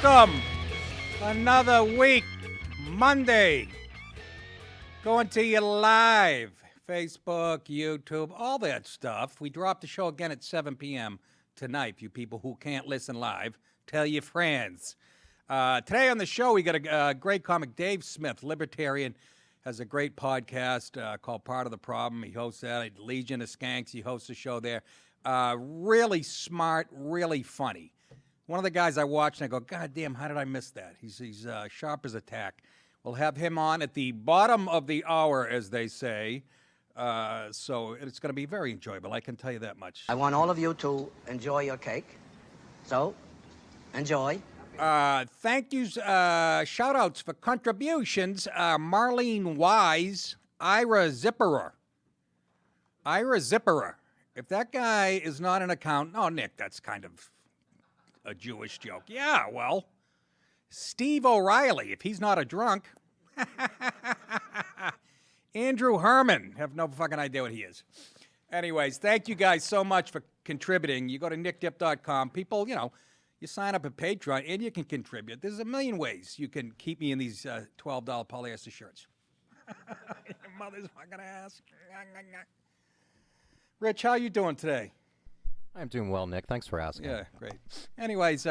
Welcome. Another week, Monday. Going to you live. Facebook, YouTube, all that stuff. We drop the show again at 7 p.m. tonight. You people who can't listen live, tell your friends. Today on the show, we got a great comic. Dave Smith, libertarian, has a great podcast called Part of the Problem. He hosts that at Legion of Skanks. He hosts a show there. Really smart, really funny. One of the guys I watch and I go, God damn, how did I miss that? He's sharp as a tack. We'll have him on at the bottom of the hour, as they say. So it's going to be very enjoyable. I can tell you that much. I want all of you to enjoy your cake. So, enjoy. Thank you. Shout outs for contributions. Marlene Wise, Ira Zipperer. If that guy is not an accountant, oh, Nick, that's kind of a Jewish joke. Yeah, well, Steve O'Reilly, if he's not a drunk. Andrew Herman, have no fucking idea what he is. Anyways, thank you guys so much for contributing. You go to nickdip.com. People, you sign up at Patreon and you can contribute. There's a million ways you can keep me in these $12 polyester shirts. Your mother's fucking ass. Rich, how you doing today? I'm doing well, Nick. Thanks for asking. Yeah, great. Anyways,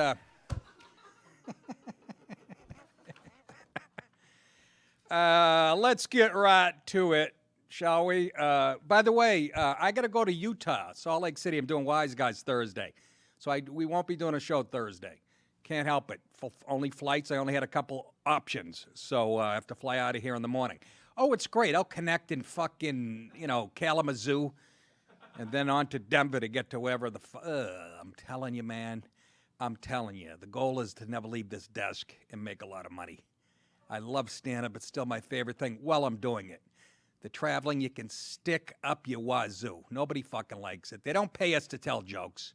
let's get right to it, shall we? By the way, I got to go to Utah, Salt Lake City. I'm doing Wise Guys Thursday. So we won't be doing a show Thursday. Can't help it. Only flights. I only had a couple options. So I have to fly out of here in the morning. Oh, it's great. I'll connect in fucking, Kalamazoo. And then on to Denver to get to wherever I'm telling you, man. I'm telling you. The goal is to never leave this desk and make a lot of money. I love stand-up. It's still my favorite thing while I'm doing it. The traveling, you can stick up your wazoo. Nobody fucking likes it. They don't pay us to tell jokes.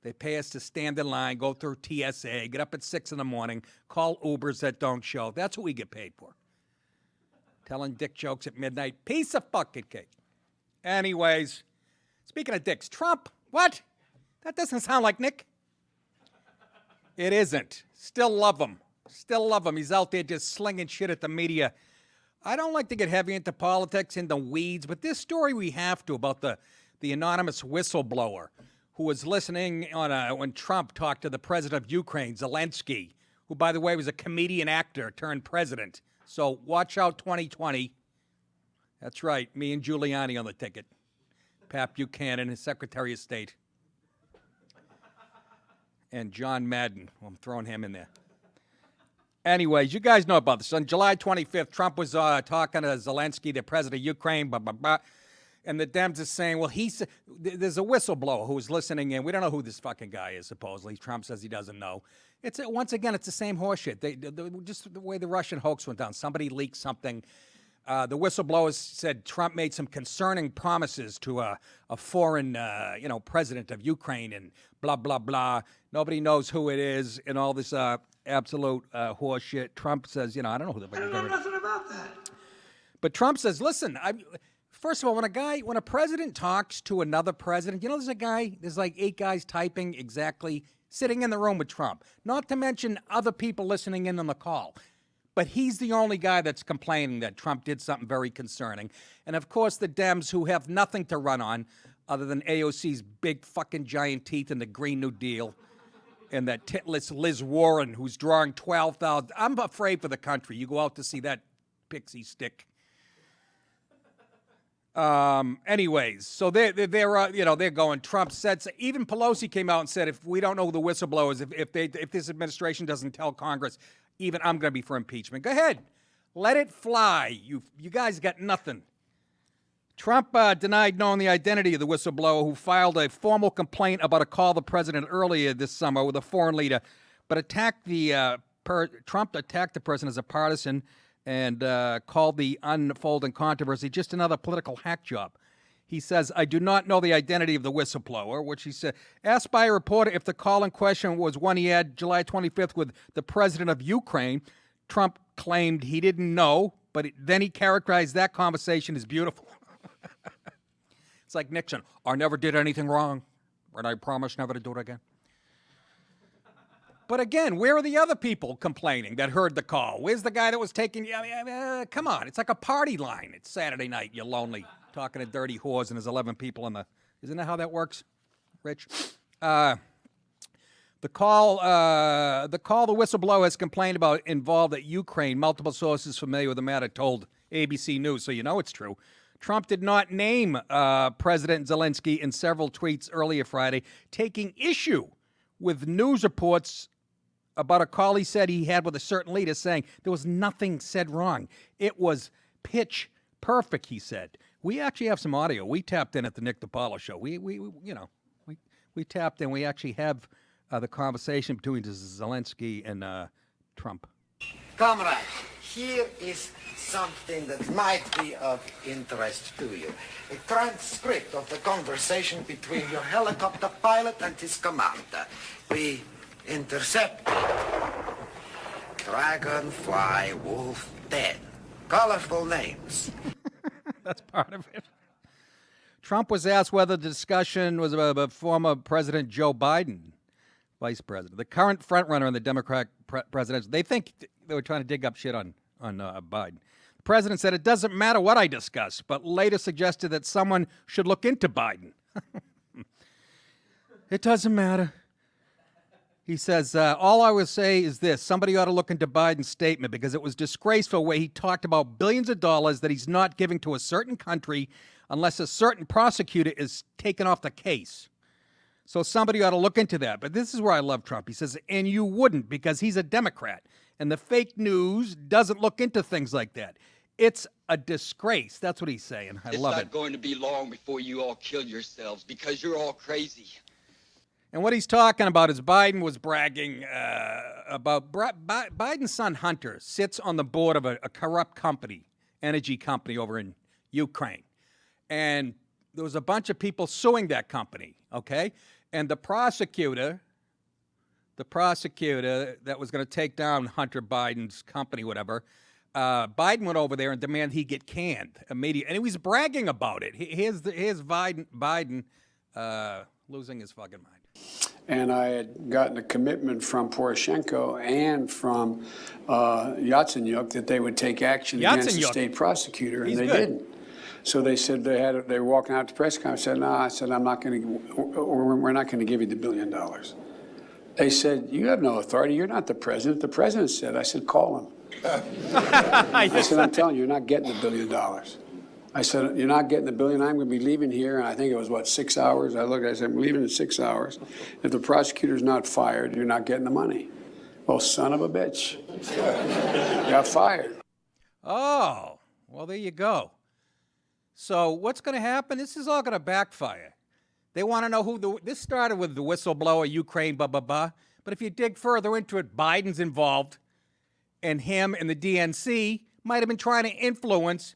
They pay us to stand in line, go through TSA, get up at 6 in the morning, call Ubers that don't show. That's what we get paid for. Telling dick jokes at midnight. Piece of fucking cake. Anyways, speaking of dicks, Trump, what? That doesn't sound like Nick. It isn't. Still love him. He's out there just slinging shit at the media. I don't like to get heavy into politics, into weeds, but this story we have to about the anonymous whistleblower who was listening when Trump talked to the president of Ukraine, Zelenskiy, who, by the way, was a comedian actor turned president. So watch out 2020. That's right, me and Giuliani on the ticket. Pat Buchanan, his Secretary of State. And John Madden. Well, I'm throwing him in there. Anyways, you guys know about this. On July 25th, Trump was talking to Zelenskiy, the president of Ukraine, blah, blah, blah. And the Dems are saying, well, there's a whistleblower who's listening in. We don't know who this fucking guy is, supposedly. Trump says he doesn't know. Once again, it's the same horseshit. Just the way the Russian hoax went down. Somebody leaked something. The whistleblowers said Trump made some concerning promises to a foreign, president of Ukraine and blah, blah, blah. Nobody knows who it is and all this absolute horseshit. Trump says, I don't know who the fuck is. I don't know nothing about that. But Trump says, listen, first of all, when a president talks to another president, there's like 8 guys typing exactly, sitting in the room with Trump. Not to mention other people listening in on the call. But he's the only guy that's complaining that Trump did something very concerning. And, of course, the Dems, who have nothing to run on other than AOC's big fucking giant teeth and the Green New Deal and that titless Liz Warren, who's drawing 12,000. I'm afraid for the country. You go out to see that pixie stick. Anyways, so they're going. Trump said, even Pelosi came out and said, if we don't know who the whistleblower is, if this administration doesn't tell Congress, even I'm going to be for impeachment. Go ahead. Let it fly. You guys got nothing. Trump denied knowing the identity of the whistleblower who filed a formal complaint about a call to the president earlier this summer with a foreign leader, but Trump attacked the president as a partisan and called the unfolding controversy just another political hack job. He says, I do not know the identity of the whistleblower, which he said. Asked by a reporter if the call in question was one he had July 25th with the president of Ukraine, Trump claimed he didn't know, but then he characterized that conversation as beautiful. It's like Nixon. I never did anything wrong, and I promise never to do it again. But again, where are the other people complaining that heard the call? Where's the guy that was taking? Come on, it's like a party line. It's Saturday night. You're lonely, talking to dirty whores, and there's 11 people in the. Isn't that how that works, Rich? The call the whistleblower has complained about involved at Ukraine. Multiple sources familiar with the matter told ABC News, so you know it's true. Trump did not name President Zelenskiy in several tweets earlier Friday, taking issue with news reports about a call he said he had with a certain leader, saying there was nothing said wrong. It was pitch perfect, he said. We actually have some audio. We tapped in at the DiPaolo show. We tapped in. We actually have the conversation between Zelenskiy and Trump. Comrades, here is something that might be of interest to you. A transcript of the conversation between your helicopter pilot and his commander. We intercepted Dragonfly Wolf 10. Colorful names. That's part of it. Trump was asked whether the discussion was about former President Joe Biden, vice president, the current frontrunner in the Democratic presidency. They think they were trying to dig up shit on Biden. The president said, it doesn't matter what I discuss, but later suggested that someone should look into Biden. It doesn't matter. He says, all I would say is this. Somebody ought to look into Biden's statement because it was disgraceful where he talked about billions of dollars that he's not giving to a certain country unless a certain prosecutor is taken off the case. So somebody ought to look into that. But this is where I love Trump. He says, and you wouldn't because he's a Democrat. And the fake news doesn't look into things like that. It's a disgrace. That's what he's saying. I love it. It's not going to be long before you all kill yourselves because you're all crazy. And what he's talking about is Biden was bragging about Biden's son Hunter sits on the board of a corrupt company, energy company over in Ukraine. And there was a bunch of people suing that company, okay? And the prosecutor that was going to take down Hunter Biden's company, whatever, Biden went over there and demanded he get canned immediately. And he was bragging about it. Here's Biden losing his fucking mind. And I had gotten a commitment from Poroshenko and from Yatsenyuk that they would take action against the state prosecutor, and they didn't. So they said they were walking out to press conference. I said, no, I said, I'm not going to, or we're not going to give you the $1 billion. They said, you have no authority. You're not the president. The president said, I said, call him. I said, I'm telling you, you're not getting the $1 billion. I said, you're not getting the $1 billion. I'm going to be leaving here. And I think it was, 6 hours? I looked, I said, I'm leaving in 6 hours. If the prosecutor's not fired, you're not getting the money. Well, son of a bitch. Got fired. Oh, well, there you go. So what's going to happen? This is all going to backfire. They want to know who this started with the whistleblower, Ukraine, blah, blah, blah. But if you dig further into it, Biden's involved, and him and the DNC might have been trying to influence.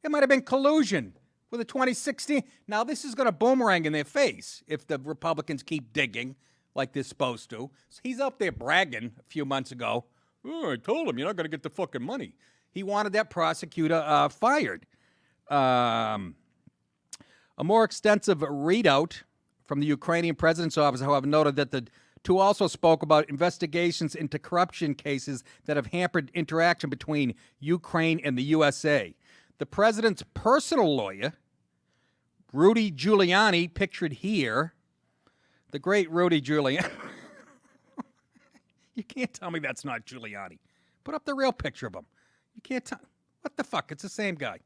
It might have been collusion with the 2016. Now, this is going to boomerang in their face if the Republicans keep digging like they're supposed to. So he's up there bragging a few months ago. Oh, I told him you're not going to get the fucking money. He wanted that prosecutor fired. A more extensive readout from the Ukrainian president's office, however, noted that the two also spoke about investigations into corruption cases that have hampered interaction between Ukraine and the USA. The president's personal lawyer, Rudy Giuliani, pictured here, the great Rudy Giuliani. You can't tell me that's not Giuliani. Put up the real picture of him. You can't tell. What the fuck? It's the same guy.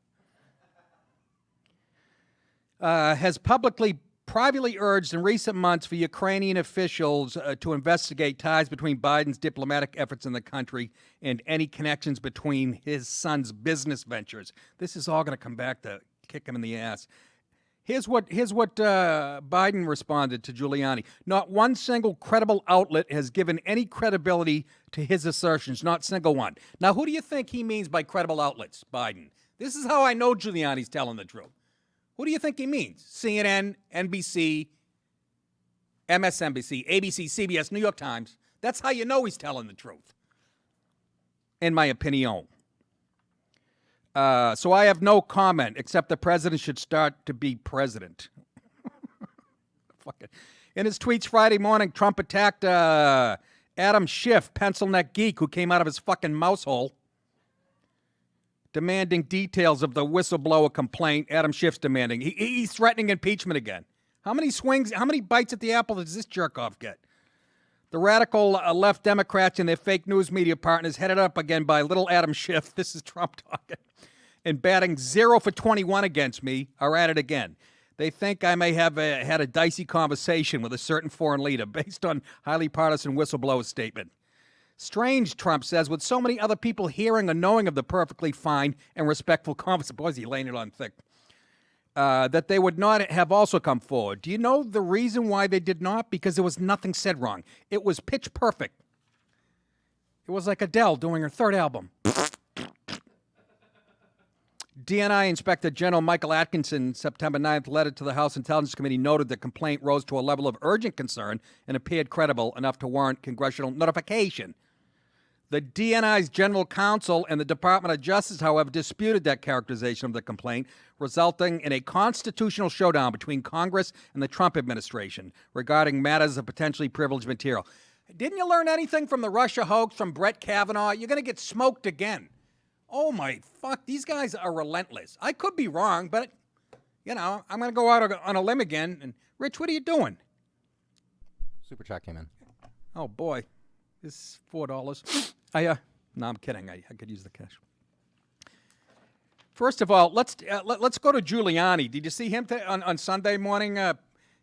Has privately urged in recent months for Ukrainian officials to investigate ties between Biden's diplomatic efforts in the country and any connections between his son's business ventures. This is all going to come back to kick him in the ass. Here's what Biden responded to Giuliani. Not one single credible outlet has given any credibility to his assertions, not single one. Now, who do you think he means by credible outlets, Biden? This is how I know Giuliani's telling the truth. Who do you think he means? CNN, NBC, MSNBC, ABC, CBS, New York Times. That's how you know he's telling the truth, in my opinion. So I have no comment, except the president should start to be president. Fuck it. In his tweets Friday morning, Trump attacked Adam Schiff, pencil neck geek who came out of his fucking mouse hole, demanding details of the whistleblower complaint. Adam Schiff's demanding. He's threatening impeachment again. How many swings, how many bites at the apple does this jerk off get? The radical left Democrats and their fake news media partners, headed up again by little Adam Schiff, this is Trump talking, and batting 0 for 21 against me, are at it again. They think I may have had a dicey conversation with a certain foreign leader based on highly partisan whistleblower statement. Strange, Trump says, with so many other people hearing or knowing of the perfectly fine and respectful conversation. Boy, is he laying it on thick. That they would not have also come forward. Do you know the reason why they did not? Because there was nothing said wrong. It was pitch perfect. It was like Adele doing her third album. DNI Inspector General Michael Atkinson, September 9th, letter to the House Intelligence Committee noted the complaint rose to a level of urgent concern and appeared credible enough to warrant congressional notification. The DNI's general counsel and the Department of Justice, however, disputed that characterization of the complaint, resulting in a constitutional showdown between Congress and the Trump administration regarding matters of potentially privileged material. Didn't you learn anything from the Russia hoax from Brett Kavanaugh? You're going to get smoked again. Oh, my fuck. These guys are relentless. I could be wrong, but, you know, I'm going to go out on a limb again. And, Rich, what are you doing? Super chat came in. Oh, boy. This is $4. No, I'm kidding. I could use the cash. First of all, let's go to Giuliani. Did you see him on Sunday morning?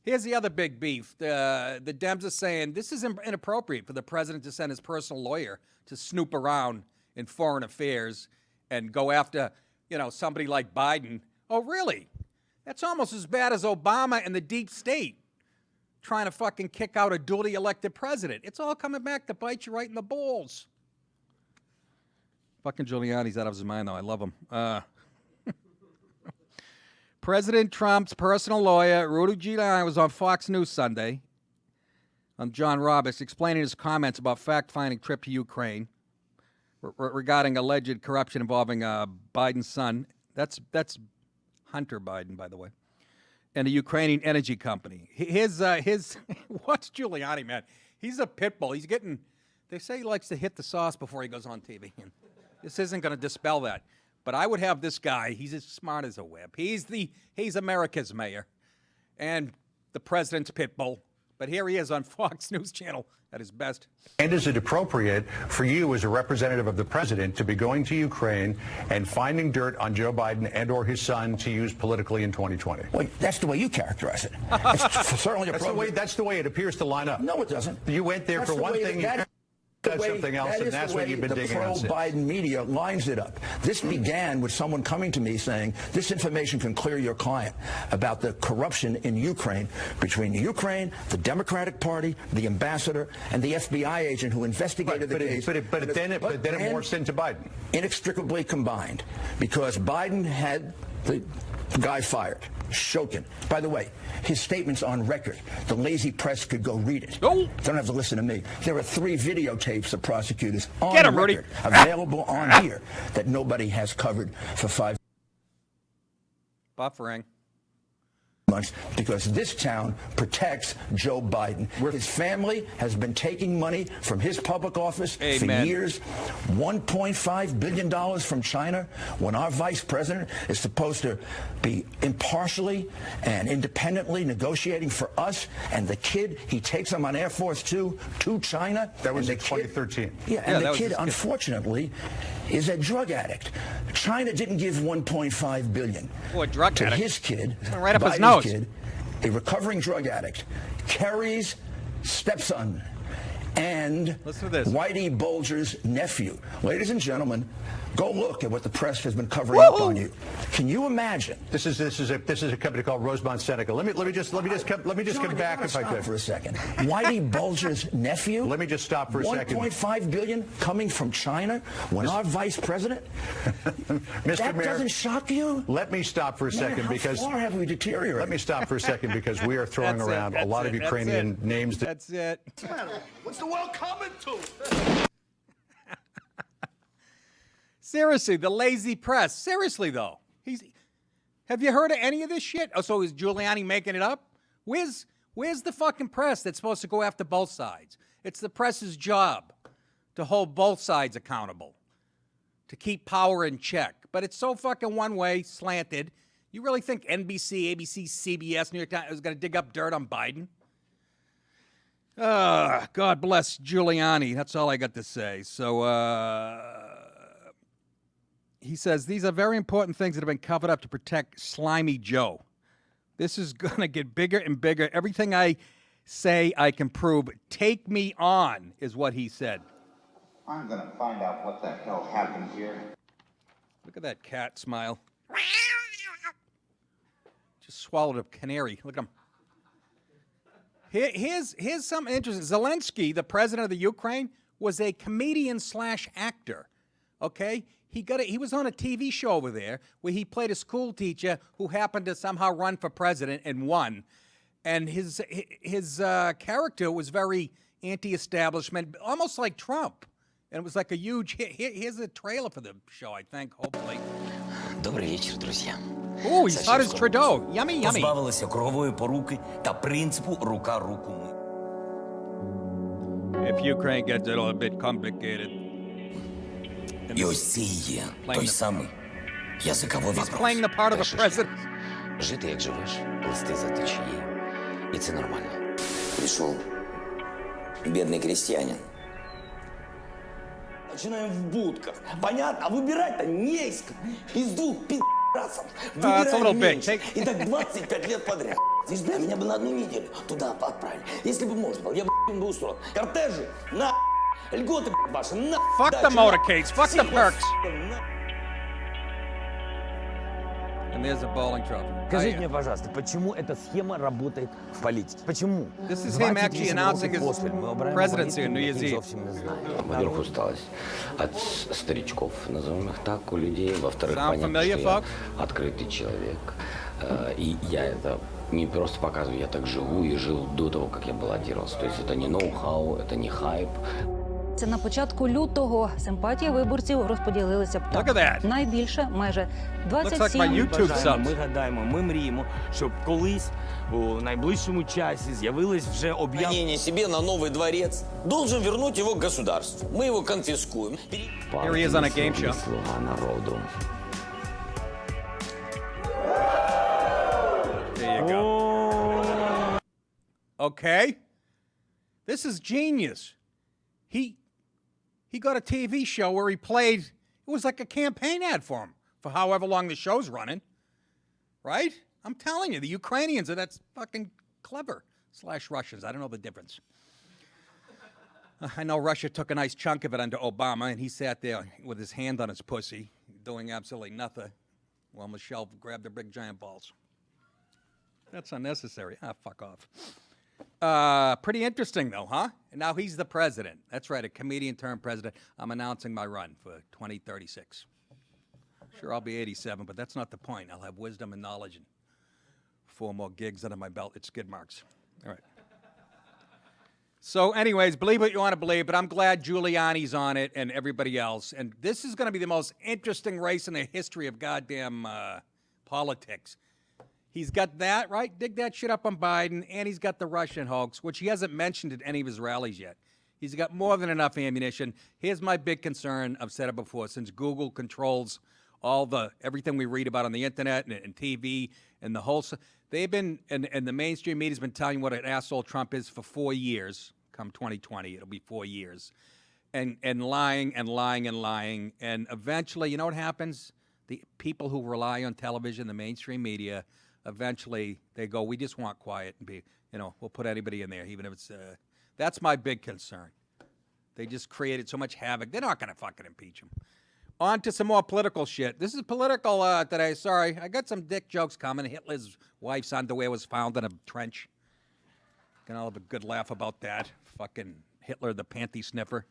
Here's the other big beef. The Dems are saying this is inappropriate for the president to send his personal lawyer to snoop around in foreign affairs and go after, you know, somebody like Biden. Oh, really? That's almost as bad as Obama and the deep state trying to fucking kick out a duly elected president. It's all coming back to bite you right in the balls. Fucking Giuliani's out of his mind, though. I love him. President Trump's personal lawyer, Rudy Giuliani, was on Fox News Sunday on John Roberts, explaining his comments about fact-finding trip to Ukraine regarding alleged corruption involving Biden's son. That's Hunter Biden, by the way, and a Ukrainian energy company. His what's Giuliani, man? He's a pit bull. He's getting. They say he likes to hit the sauce before he goes on TV. And this isn't going to dispel that. But I would have this guy. He's as smart as a whip. He's America's mayor, and the president's pit bull. But here he is on Fox News Channel at his best. And is it appropriate for you as a representative of the president to be going to Ukraine and finding dirt on Joe Biden and or his son to use politically in 2020? Well, that's the way you characterize it. It's certainly appropriate. That's the way it appears to line up. No, it doesn't. You went there for one thing. That's something else, and that's what you've been digging on since. The pro-Biden media lines it up. This began with someone coming to me saying, this information can clear your client about the corruption in Ukraine between Ukraine, the Democratic Party, the ambassador, and the FBI agent who investigated the case. But then it morphs into Biden. Inextricably combined, because Biden had the guy fired. Shokin. By the way, his statement's on record. The lazy press could go read it. Oh. Don't have to listen to me. There are 3 videotapes of prosecutors on Get him, record, Rudy. available on here, that nobody has covered for 5 Buffering. months, because this town protects Joe Biden. His family has been taking money from his public office for years. $1.5 billion from China, when our vice president is supposed to be impartially and independently negotiating for us and the kid. He takes him on Air Force Two to China. That was in 2013. The kid, unfortunately, is a drug addict. China didn't give $1.5 billion to his kid, right up his Biden's nose. kid, a recovering drug addict, Kerry's stepson, and listen to this. Whitey Bulger's nephew. Ladies and gentlemen, go look at what the press has been covering up on you. Can you imagine? This is a company called Rosemont Seneca. Let me just come back if I could for a second. Whitey Bulger's nephew. Let me just stop for a second. $1.5 billion coming from China when our vice president. Mr. That Mayor, doesn't shock you? Let me stop for a second because how far have we deteriorated? Let me stop for a second because we are throwing around a lot of Ukrainian names. That's it. What's the world coming to? Seriously, the lazy press. Seriously, though. Have you heard of any of this shit? Oh, so is Giuliani making it up? Where's the fucking press that's supposed to go after both sides It's the press's job to hold both sides accountable, to keep power in check. But it's so fucking one-way, slanted. You really think NBC, ABC, CBS, New York Times is going to dig up dirt on Biden? God bless Giuliani. That's all I got to say. So he says, these are very important things that have been covered up to protect Slimy Joe. This is going to get bigger and bigger. Everything I say I can prove. Take me on, is what he said. I'm going to find out what the hell happened here. Look at that cat smile. Just swallowed a canary. Look at him. Here's something interesting. Zelenskiy, the president of the Ukraine, was a comedian / actor. Okay? He was on a TV show over there where he played a school teacher who happened to somehow run for president and won. And his character was very anti-establishment, almost like Trump. And it was like a huge hit. Here's a trailer for the show, I think, hopefully. Добрий вечір, друзі. Ooh, he's hot as Trudeau. Yummy, yummy. Позбавилися кругової поруки та принципу рука руку ми. If Ukraine gets it all a bit complicated. І ось це є той самий язиковий вопрос. He's playing the part of the president. Жити як живеш, плисти за течією. І це нормально. Пришел бедный крестьянин. Начинаем в будках. Понятно? А выбирать-то не из кого. Из двух пи***расов. Выбираем меньше. И так 25 лет подряд. Здесь, бля, меня бы на одну неделю туда отправили. Если бы можно было, я бы устроил. Кортежи, на льготы, ваши, на Fuck the motorcades, fuck the perks. And there's a bowling trophy. Скажите мне, пожалуйста, почему эта схема работает в политике? Почему? This is him actually announcing his presidency on New Year's Eve. Во-первых, усталость от старичков, назовем их так, у людей. Во-вторых, Sound понятно, familiar, что я folks? открытый человек. И я это не просто показываю, я так живу и жил до того, как я баллотировался. То есть это не ноу-хау, это не хайп. Це на початку лютого симпатії виборців розподілилися б так. Найбільше, майже 27%. Ми гадаємо, ми мріємо, щоб колись у найближчому часі з'явилось вже Объявление себе на новый дворец. Должен вернуть его государству. Мы его конфискуем. Here he is on a game show. Слуга народу. There you go. Okay. This is genius. He got a TV show where he played, it was like a campaign ad for him, for however long the show's running. Right? I'm telling you, the Ukrainians are that's fucking clever. / Russians. I don't know the difference. I know Russia took a nice chunk of it under Obama, and he sat there with his hand on his pussy, doing absolutely nothing, while Michelle grabbed her big giant balls. That's unnecessary. Fuck off. Pretty interesting, though, huh? And now he's the president. That's right, a comedian turned president. I'm announcing my run for 2036. Sure, I'll be 87, but that's not the point. I'll have wisdom and knowledge and 4 more gigs under my belt at skid marks. All right. So anyways, believe what you want to believe, but I'm glad Giuliani's on it and everybody else. And this is going to be the most interesting race in the history of goddamn politics. He's got that, right? Dig that shit up on Biden, and he's got the Russian hoax, which he hasn't mentioned at any of his rallies yet. He's got more than enough ammunition. Here's my big concern. I've said it before. Since Google controls everything we read about on the internet and TV and the whole, they've been, and the mainstream media's been telling you what an asshole Trump is for 4 years. Come 2020, it'll be 4 years, and lying and lying and lying, and eventually, you know what happens? The people who rely on television, the mainstream media, eventually they go, we just want quiet and we'll put anybody in there, even if it's, that's my big concern. They just created so much havoc. They're not going to fucking impeach him. On to some more political shit. This is political today. Sorry, I got some dick jokes coming. Hitler's wife's underwear was found in a trench. Gonna have a good laugh about that. Fucking Hitler, the panty sniffer.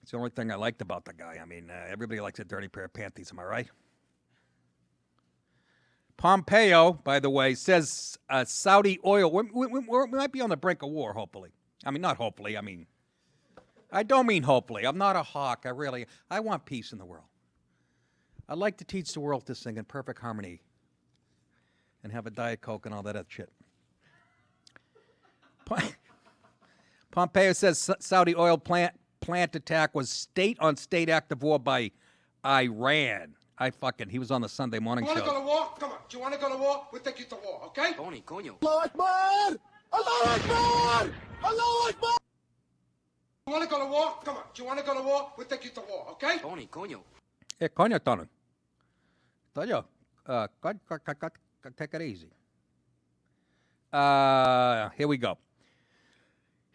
It's the only thing I liked about the guy. I mean, everybody likes a dirty pair of panties, am I right? Pompeo, by the way, says Saudi oil. We might be on the brink of war, hopefully. I mean, not hopefully. I mean, I don't mean hopefully. I'm not a hawk. I want peace in the world. I'd like to teach the world to sing in perfect harmony and have a Diet Coke and all that other shit. Pompeo says Saudi oil plant attack was state-on-state act of war by Iran. He was on the Sunday morning show. You want to go to war? Come on. Do you want to go to war? We'll take you to war, okay? Tony, coño. Allah Akbar! Allah Akbar! Allah Akbar! You want to go to war? Come on. Do you want to go to war? We'll take you to war, okay? Tony, coño. Coño, Tony. Toyo, take it easy. Here we go.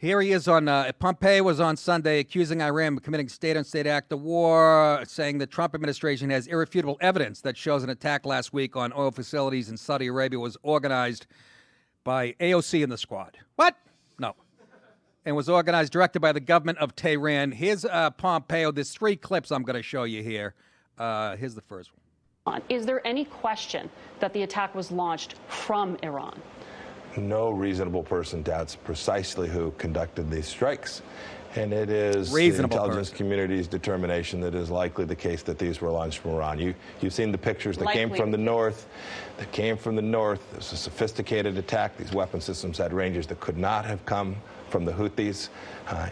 Here he is on, Pompeo was on Sunday accusing Iran of committing state-on-state act of war, saying the Trump administration has irrefutable evidence that shows an attack last week on oil facilities in Saudi Arabia was organized by AOC and the squad. What? No. And was organized, directed by the government of Tehran. Here's Pompeo. There's 3 clips I'm going to show you here. Here's the first one. Is there any question that the attack was launched from Iran? No reasonable person doubts precisely who conducted these strikes. And it is the intelligence community's determination that it is likely the case that these were launched from Iran. You've seen the pictures that came from the north. It was a sophisticated attack. These weapon systems had ranges that could not have come from the Houthis.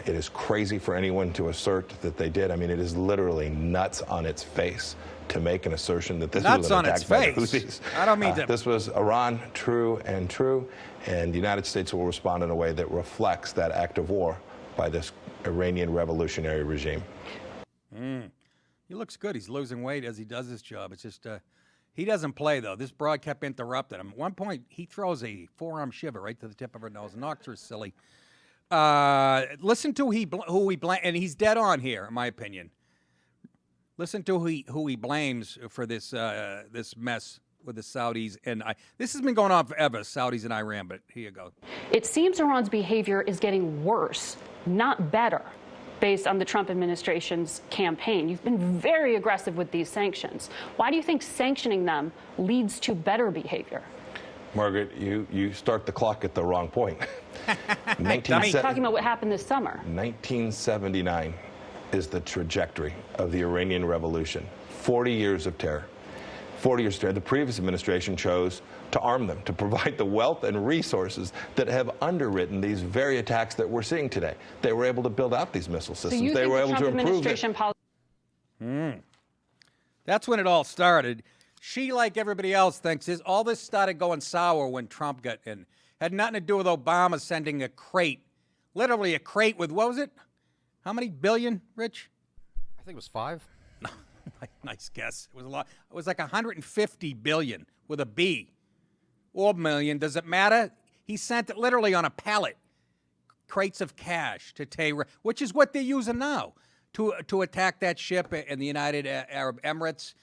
It is crazy for anyone to assert that they did. I mean, it is literally nuts on its face to make an assertion that this was an attack by the Houthis. I don't mean to. This was Iran, true, and the United States will respond in a way that reflects that act of war by this Iranian revolutionary regime. He looks good. He's losing weight as he does his job. It's just, he doesn't play, though. This broad kept interrupting him. At one point, he throws a forearm shiver right to the tip of her nose. Knocks her silly. Listen to who he blames, and he's dead on here, in my opinion. Listen to who he blames for this this mess with the Saudis. And this has been going on forever, Saudis and Iran, but here you go. It seems Iran's behavior is getting worse, not better, based on the Trump administration's campaign. You've been very aggressive with these sanctions. Why do you think sanctioning them leads to better behavior? Margaret, you start the clock at the wrong point. I'm talking about what happened this summer. 1979 is the trajectory of the Iranian Revolution. 40 years of terror. 40 years of terror. The previous administration chose to arm them, to provide the wealth and resources that have underwritten these very attacks that we're seeing today. They were able to build out these missile systems. So you they think were the able Trump to improve administration That's when it all started. She, like everybody else, thinks all this started going sour when Trump got in. Had nothing to do with Obama sending a crate, literally a crate with, what was it? How many billion, Rich? I think it was 5. Nice guess. It was a lot. It was like 150 billion with a B. Or million. Does it matter? He sent it literally on a pallet. Crates of cash to Tehran, which is what they're using now to attack that ship in the United Arab Emirates,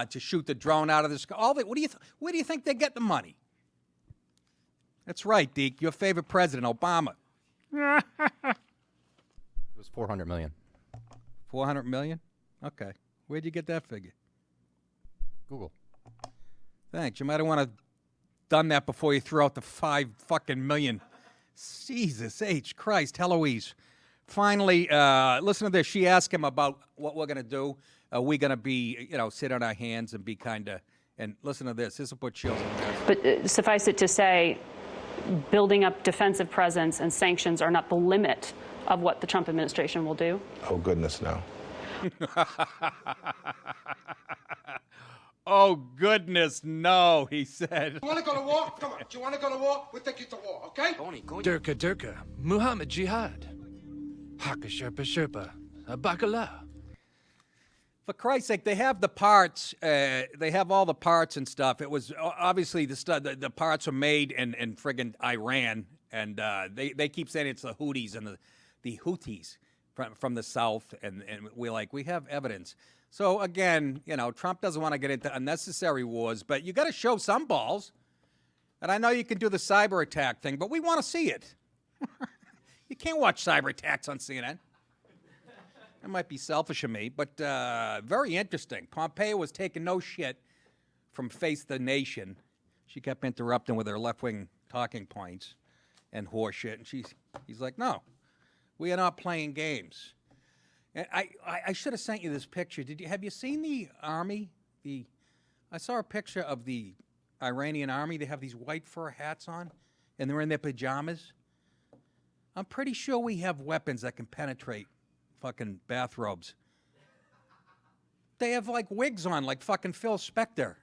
to shoot the drone out of the sky. Where do you think they get the money? That's right, Deke. Your favorite president, Obama. It was 400 million. 400 million? Okay. Where'd you get that figure? Google. Thanks. You might have want to done that before you threw out the 5 fucking million. Jesus H. Christ, Heloise. Finally, listen to this. She asked him about what we're going to do. Are we going to be, sit on our hands and be kind of, and listen to this. This will put chills in the But suffice it to say, building up defensive presence and sanctions are not the limit of what the Trump administration will do? Oh, goodness, no. Oh, goodness, no, he said. You want to go to war? Come on. Do you want to go to war? We'll take you to war, okay? Durka Durka, Muhammad Jihad, Haka Sherpa Sherpa, Bakala. For Christ's sake, they have the parts. They have all the parts and stuff. It was obviously the parts are made in friggin' Iran, and they keep saying it's the Houthis and the Houthis from the south, and we have evidence. So again, Trump doesn't want to get into unnecessary wars, but you got to show some balls. And I know you can do the cyber attack thing, but we want to see it. You can't watch cyber attacks on CNN. It might be selfish of me, but very interesting. Pompeo was taking no shit from Face the Nation. She kept interrupting with her left-wing talking points and horseshit, and he's like, no, we are not playing games. And I should have sent you this picture. Have you seen the army? I saw a picture of the Iranian army. They have these white fur hats on, and they're in their pajamas. I'm pretty sure we have weapons that can penetrate fucking bathrobes. They have like wigs on, like fucking Phil Spector.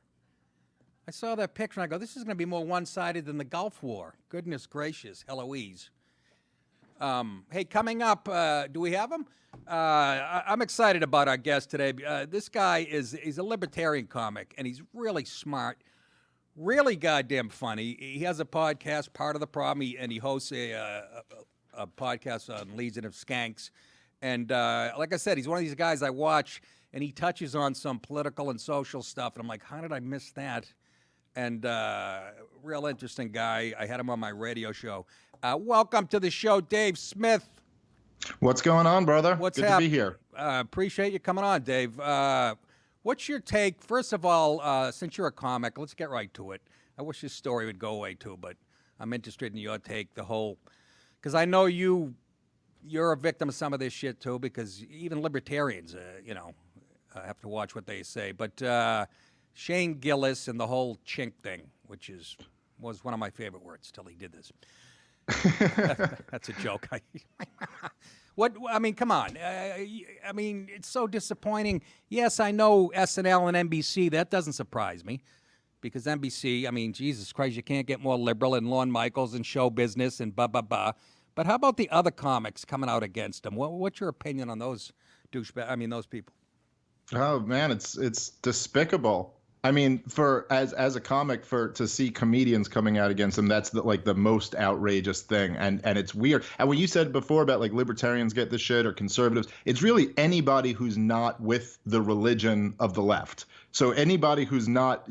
I saw that picture and I go, this is going to be more one-sided than the Gulf War. Goodness gracious, Eloise. Hey, coming up, do we have him? I'm excited about our guest today. This guy he's a libertarian comic, and he's really smart, really goddamn funny. He has a podcast, Part of the Problem, and he hosts a podcast on Legion of Skanks. And like I said, he's one of these guys I watch, and he touches on some political and social stuff, and I'm like, how did I miss that? And real interesting guy. I had him on my radio show. Welcome to the show, Dave Smith. What's going on, brother? Good to be here. Appreciate you coming on, Dave. What's your take? First of all, since you're a comic, let's get right to it. I wish this story would go away too, but I'm interested in your take. Because I know you're a victim of some of this shit too. Because even libertarians, have to watch what they say. But Shane Gillis and the whole chink thing, which was one of my favorite words till he did this. That's a joke. Come on. It's so disappointing. Yes, I know SNL and NBC. That doesn't surprise me because NBC, Jesus Christ, you can't get more liberal than Lorne Michaels and show business and blah, blah, blah. But how about the other comics coming out against them? What's your opinion on those those people? Oh, man, it's despicable. As a comic, to see comedians coming out against them, that's the most outrageous thing, and it's weird. And when you said before about like libertarians get the shit or conservatives, it's really anybody who's not with the religion of the left. So anybody who's not,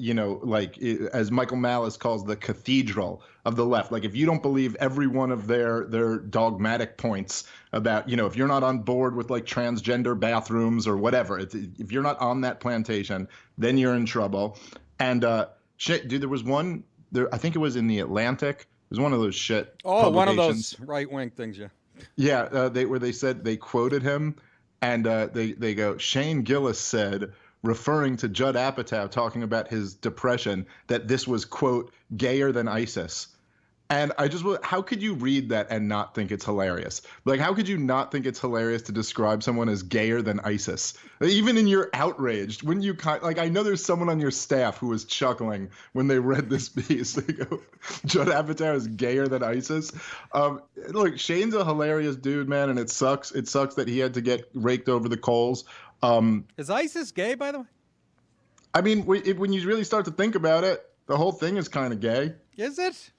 as Michael Malice calls the cathedral of the left, like if you don't believe every one of their dogmatic points about, if you're not on board with like transgender bathrooms or whatever, if you're not on that plantation, then you're in trouble. And shit, dude, there was one there. I think it was in the Atlantic. It was one of those shit. Oh, one of those right-wing things, yeah. Yeah, they said they quoted him, and they go, Shane Gillis said, referring to Judd Apatow talking about his depression, that this was, quote, gayer than ISIS. And how could you read that and not think it's hilarious? Like, how could you not think it's hilarious to describe someone as gayer than ISIS? Even in your outraged, wouldn't you I know there's someone on your staff who was chuckling when they read this piece. They go, Judd Apatow is gayer than ISIS. Look, Shane's a hilarious dude, man, and it sucks. It sucks that he had to get raked over the coals. Is ISIS gay, by the way? When you really start to think about it, the whole thing is kind of gay. Is it?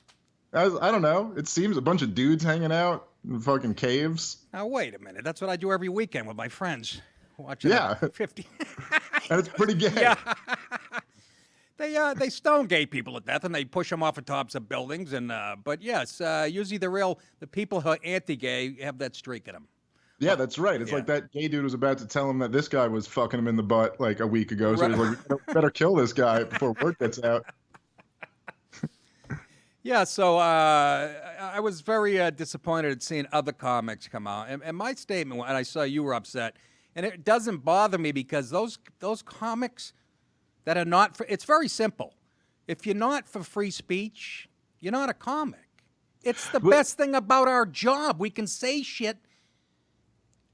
I don't know. It seems a bunch of dudes hanging out in fucking caves. Now, wait a minute. That's what I do every weekend with my friends. Watching 50. And it's pretty gay. Yeah. They stone gay people to death and they push them off the tops of buildings. But yes, usually the people who are anti-gay have that streak in them. Yeah, that's right. It's like that gay dude was about to tell him that this guy was fucking him in the butt like a week ago. So he's like, better kill this guy before word gets out. Yeah, so I was very disappointed at seeing other comics come out. And my statement, and I saw you were upset, and it doesn't bother me because those comics that are not for, it's very simple. If you're not for free speech, you're not a comic. It's the best thing about our job. We can say shit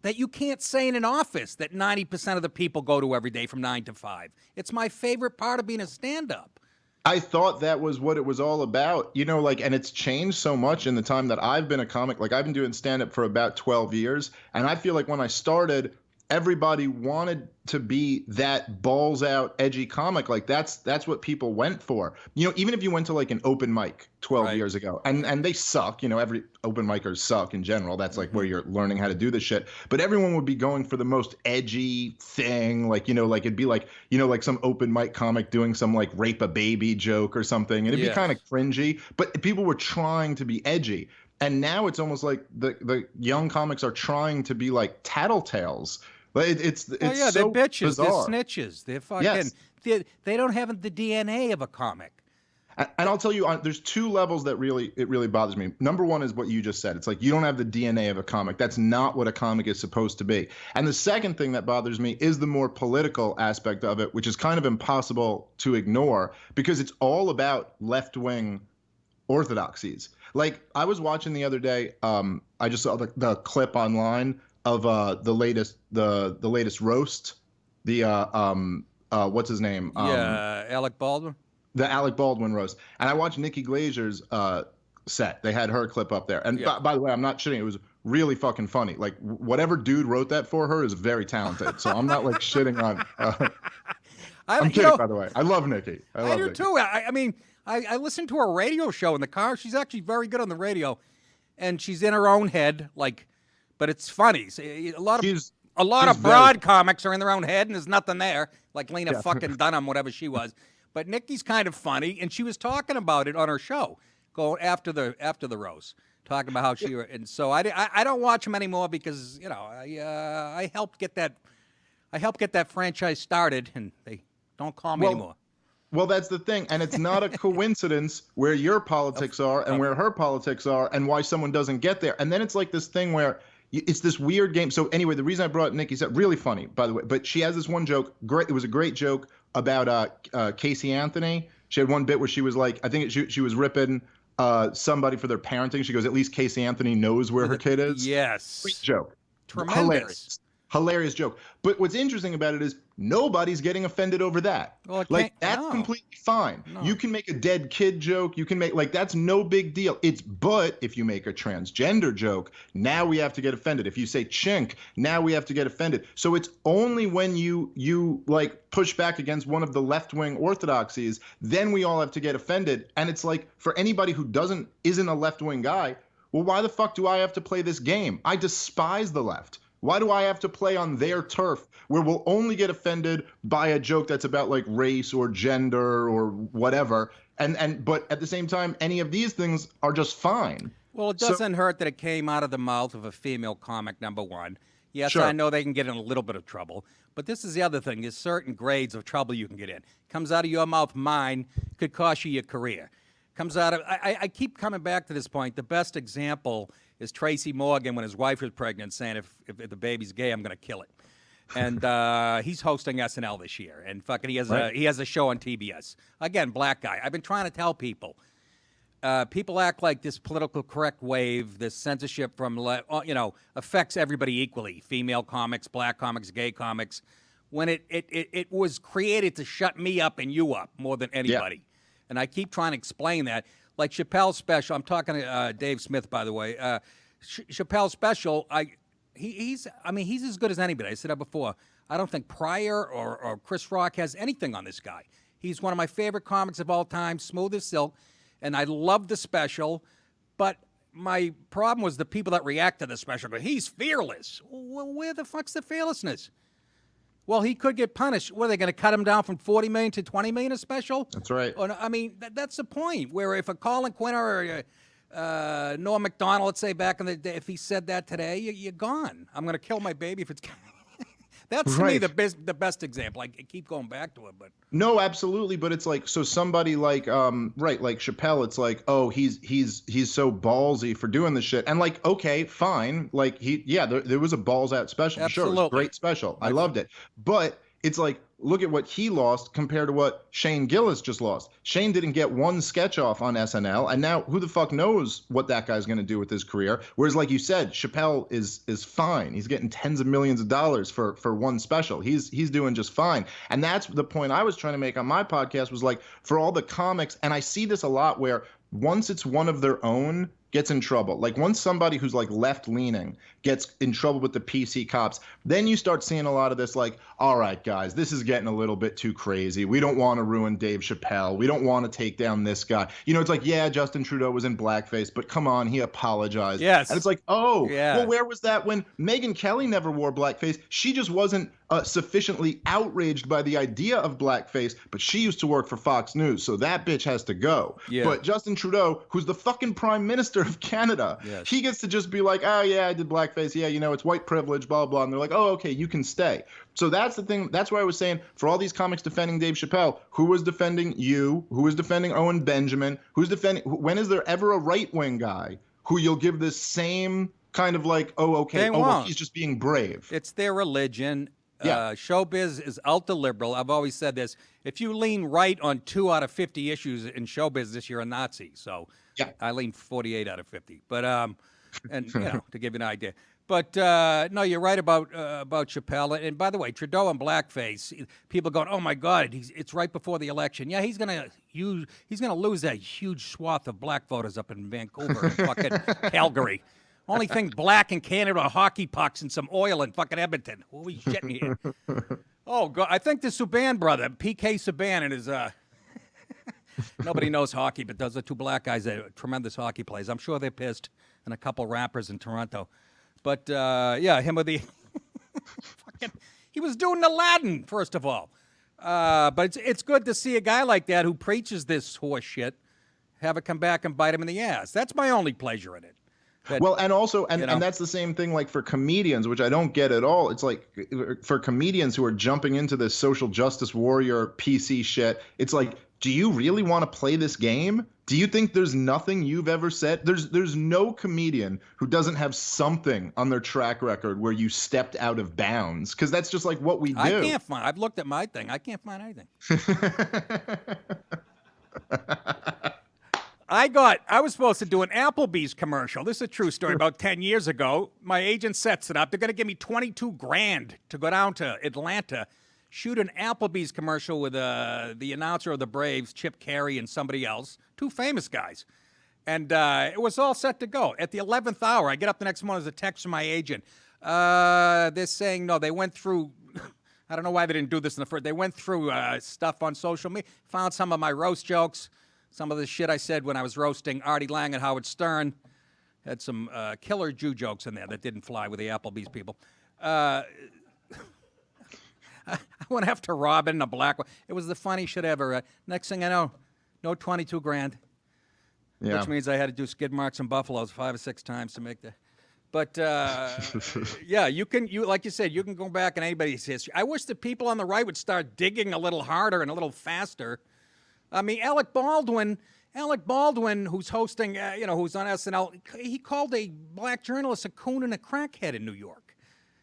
that you can't say in an office that 90% of the people go to every day from 9 to 5. It's my favorite part of being a stand-up. I thought that was what it was all about, and it's changed so much in the time that I've been a comic. Like, I've been doing stand-up for about 12 years, and I feel like when I started, everybody wanted to be that balls out edgy comic. Like that's what people went for. Even if you went to like an open mic 12 years ago, and they suck, every open micers suck in general. That's like where you're learning how to do this shit. But everyone would be going for the most edgy thing. Like, it'd be like, like some open mic comic doing some like rape a baby joke or something. And it'd be kind of cringy, but people were trying to be edgy. And now it's almost like the young comics are trying to be like tattletales. It's so they're bitches, bizarre. they're snitches, they're fucking, they don't have the DNA of a comic. And I'll tell you, there's two levels that really bothers me. Number one is what you just said. It's like you don't have the DNA of a comic. That's not what a comic is supposed to be. And the second thing that bothers me is the more political aspect of it, which is kind of impossible to ignore because it's all about left-wing orthodoxies. Like, I was watching the other day, I just saw the clip online of the latest roast. What's his name? Alec Baldwin. The Alec Baldwin roast. And I watched Nikki Glazer's set. They had her clip up there. And by the way, I'm not shitting. It was really fucking funny. Like, whatever dude wrote that for her is very talented. So I'm not like shitting on. I'm kidding, by the way. I love Nikki. I do too. I mean, I listened to her radio show in the car. She's actually very good on the radio, and she's in her own head. Like, but it's funny. A lot of broad comics are in their own head, and there's nothing there. Like Lena fucking Dunham, whatever she was. But Nikki's kind of funny, and she was talking about it on her show, going after the roast, talking about how she. And so I don't watch them anymore because I helped get that franchise started, and they don't call me anymore. Well, that's the thing, and it's not a coincidence where your politics are and where her politics are, and why someone doesn't get there. And then it's like this thing where it's this weird game. So anyway, the reason I brought Nikki said really funny, by the way, but she has this one joke. Great, it was a great joke about Casey Anthony. She had one bit where she was like, I think she was ripping somebody for their parenting. She goes, at least Casey Anthony knows where her kid is. Yes. Great joke. Tremendous. Hilarious joke. But what's interesting about it is nobody's getting offended over that. Well, that's completely fine. No. You can make a dead kid joke. You can make that's no big deal. But if you make a transgender joke, now we have to get offended. If you say chink, now we have to get offended. So it's only when you like push back against one of the left-wing orthodoxies, then we all have to get offended. And it's like, for anybody who isn't a left-wing guy, well, why the fuck do I have to play this game? I despise the left. Why do I have to play on their turf where we'll only get offended by a joke that's about like race or gender or whatever? But at the same time, any of these things are just fine. Well, it doesn't hurt that it came out of the mouth of a female comic, number one. Yes, sure. I know they can get in a little bit of trouble, but this is the other thing. There's certain grades of trouble you can get in. Comes out of your mouth, mine, could cost you your career. Comes out of, I keep coming back to this point. The best example is Tracy Morgan when his wife was pregnant, saying if the baby's gay, I'm going to kill it. And he's hosting SNL this year, and fucking he has a show on TBS. Again, black guy. I've been trying to tell people. People act like this political correct wave, this censorship from affects everybody equally: female comics, black comics, gay comics. When it was created to shut me up and you up more than anybody. Yeah. And I keep trying to explain that. Like Chappelle's special, I'm talking to Dave Smith, by the way. Chappelle's special, he's as good as anybody. I said that before. I don't think Pryor or Chris Rock has anything on this guy. He's one of my favorite comics of all time, smooth as silk, and I love the special. But my problem was the people that react to the special go, he's fearless. Well, where the fuck's the fearlessness? Well, he could get punished. What, are they going to cut him down from $40 million to $20 million a special? That's right. I mean, that's the point. Where if a Colin Quinter or Norm Macdonald, let's say back in the day, if he said that today, you're gone. I'm going to kill my baby if it's. That's to me the best example. I keep going back to it, but no, absolutely. But it's like, so somebody like like Chappelle, it's like, oh, he's so ballsy for doing this shit, and like, okay, fine, like there was a balls out special. Absolutely. Sure, it was a great special. I loved it, but it's like, look at what he lost compared to what Shane Gillis just lost. Shane didn't get one sketch off on SNL, and now who the fuck knows what that guy's going to do with his career? Whereas, like you said, Chappelle is fine. He's getting tens of millions of dollars for one special. He's doing just fine. And that's the point I was trying to make on my podcast, was like, for all the comics, and I see this a lot where once it's one of their own gets in trouble. Like once somebody who's like left-leaning gets in trouble with the PC cops, then you start seeing a lot of this like, all right, guys, this is getting a little bit too crazy. We don't want to ruin Dave Chappelle. We don't want to take down this guy. You know, it's like, yeah, Justin Trudeau was in blackface, but come on, he apologized. Yes. And it's like, oh, yeah. Well, where was that when Megyn Kelly never wore blackface? She just wasn't sufficiently outraged by the idea of blackface, but she used to work for Fox News, so that bitch has to go. Yeah. But Justin Trudeau, who's the fucking prime minister of Canada, yes, he gets to just be like, oh yeah, I did blackface, yeah, you know, it's white privilege, blah blah, and they're like, oh okay, you can stay. So that's the thing. That's why I was saying, for all these comics defending Dave Chappelle, who was defending you? Who was defending Owen Benjamin? Who's defending? When is there ever a right-wing guy who you'll give this same kind of like, oh okay, well, he's just being brave? It's their religion. Showbiz is ultra-liberal. I've always said this. If you lean right on 2 out of 50 issues in show business, you're a Nazi. So I lean 48 out of 50. But, and, you know, to give you an idea. But, no, you're right about Chappelle. And, by the way, Trudeau and blackface, people going, oh, my God, it's right before the election. Yeah, he's gonna lose that huge swath of black voters up in Vancouver and fucking Calgary. Only thing black in Canada are hockey pucks and some oil in fucking Edmonton. Holy shit in here. Oh, God. I think the Subban brother, PK Subban, and his... nobody knows hockey, but those are 2 black guys that are tremendous hockey players. I'm sure they're pissed, and a couple rappers in Toronto. But, yeah, him with the... fucking, he was doing Aladdin, first of all. But it's good to see a guy like that who preaches this horse shit have it come back and bite him in the ass. That's my only pleasure in it. That, well, and also, and, you know, and that's the same thing like for comedians, which I don't get at all. It's like for comedians who are jumping into this social justice warrior PC shit, it's like, do you really want to play this game? Do you think there's nothing you've ever said? There's no comedian who doesn't have something on their track record where you stepped out of bounds, because that's just like what we do. I can't find. I've looked at my thing. I can't find anything. I was supposed to do an Applebee's commercial. This is a true story. About 10 years ago, my agent sets it up. They're going to give me $22,000 to go down to Atlanta, shoot an Applebee's commercial with the announcer of the Braves, Chip Carey, and somebody else, 2 famous guys. And it was all set to go. At the 11th hour, I get up the next morning, there's a text from my agent. They're saying, no, they went through... I don't know why they didn't do this in the first. They went through stuff on social media, found some of my roast jokes, some of the shit I said when I was roasting Artie Lang and Howard Stern. Had some killer Jew jokes in there that didn't fly with the Applebee's people. I went after Robin, a black one. It was the funniest shit ever. Next thing I know, no $22,000. Yeah. Which means I had to do skid marks and buffaloes 5 or 6 times to make the... But, yeah, you like you said, you can go back in anybody's history. I wish the people on the right would start digging a little harder and a little faster. I mean, Alec Baldwin, who's hosting, who's on SNL, he called a black journalist a coon and a crackhead in New York.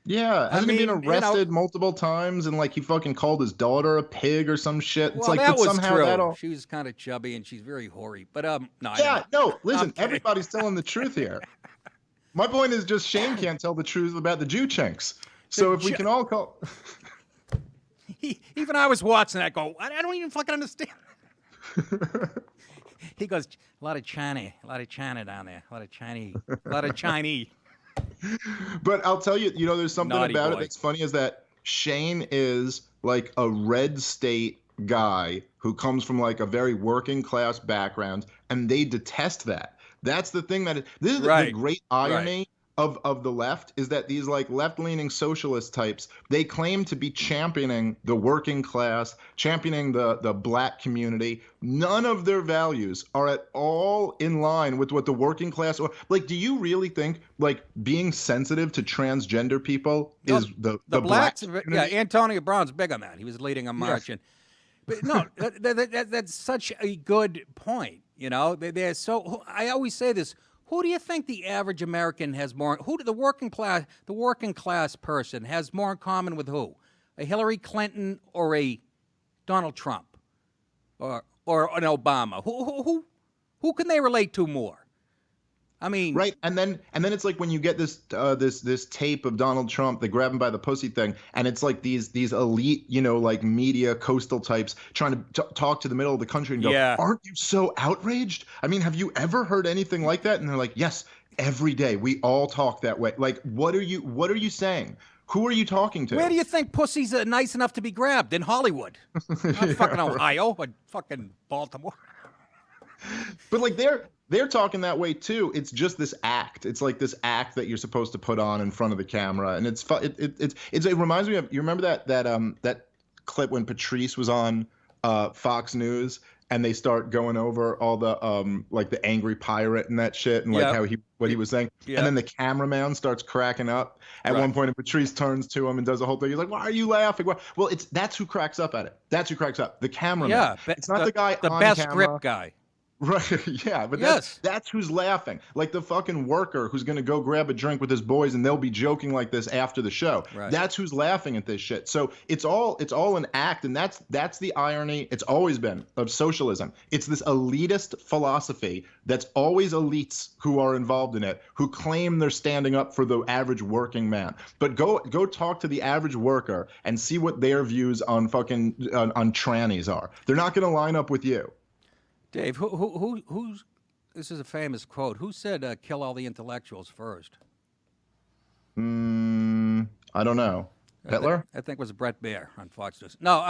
Yeah, hasn't he been arrested multiple times, and like he fucking called his daughter a pig or some shit? It's well, like that was somehow true. That'll... She was kind of chubby and she's very hoary. But no. Yeah, no. Listen, everybody's telling the truth here. My point is just Shane can't tell the truth about the Jew chinks. So if we can all call... Even I was watching that go, I don't even fucking understand. He goes, a lot of China down there. A lot of Chinese. But I'll tell you, there's something naughty about boy. It that's funny is that Shane is like a red state guy who comes from like a very working class background, and they detest that. That's the thing this is the great irony of the left, is that these like left-leaning socialist types, they claim to be championing the working class, championing the black community. None of their values are at all in line with what the working class or like. Do you really think like being sensitive to transgender people is the blacks? Black yeah, Antonio Brown's big on that. He was leading a march, and but no, that's such a good point. They're so. I always say this. Who do you think the average American has more? The working class person has more in common with who? A Hillary Clinton or a Donald Trump, or an Obama? Who can they relate to more? I mean, right, and then it's like when you get this tape of Donald Trump, they grab him by the pussy thing, and it's like these elite, like media coastal types trying to talk to the middle of the country and go, aren't you so outraged? I mean, have you ever heard anything like that? And they're like, yes, every day we all talk that way. Like, what are you saying? Who are you talking to? Where do you think pussies are nice enough to be grabbed? In Hollywood, not fucking Ohio, but fucking Baltimore. But like they're talking that way too. It's just this act. It's like this act that you're supposed to put on in front of the camera, and it reminds me of, you remember that clip when Patrice was on Fox News and they start going over all the like the angry pirate and that shit and like what he was saying, and then the cameraman starts cracking up at one point, and Patrice turns to him and does the whole thing. He's like, "Why are you laughing?" Well, that's who cracks up at it. That's who cracks up. The cameraman. Yeah, it's not the guy the on best camera. script guy. Right, yeah, but that's who's laughing. Like the fucking worker who's going to go grab a drink with his boys and they'll be joking like this after the show. Right. That's who's laughing at this shit. So it's all an act, and that's the irony. It's always been of socialism. It's this elitist philosophy that's always elites who are involved in it, who claim they're standing up for the average working man. But go talk to the average worker and see what their views on fucking on trannies are. They're not going to line up with you. Dave, who's? This is a famous quote. Who said "kill all the intellectuals" first? I don't know. Hitler? I think it was Brett Baer on Fox News. No,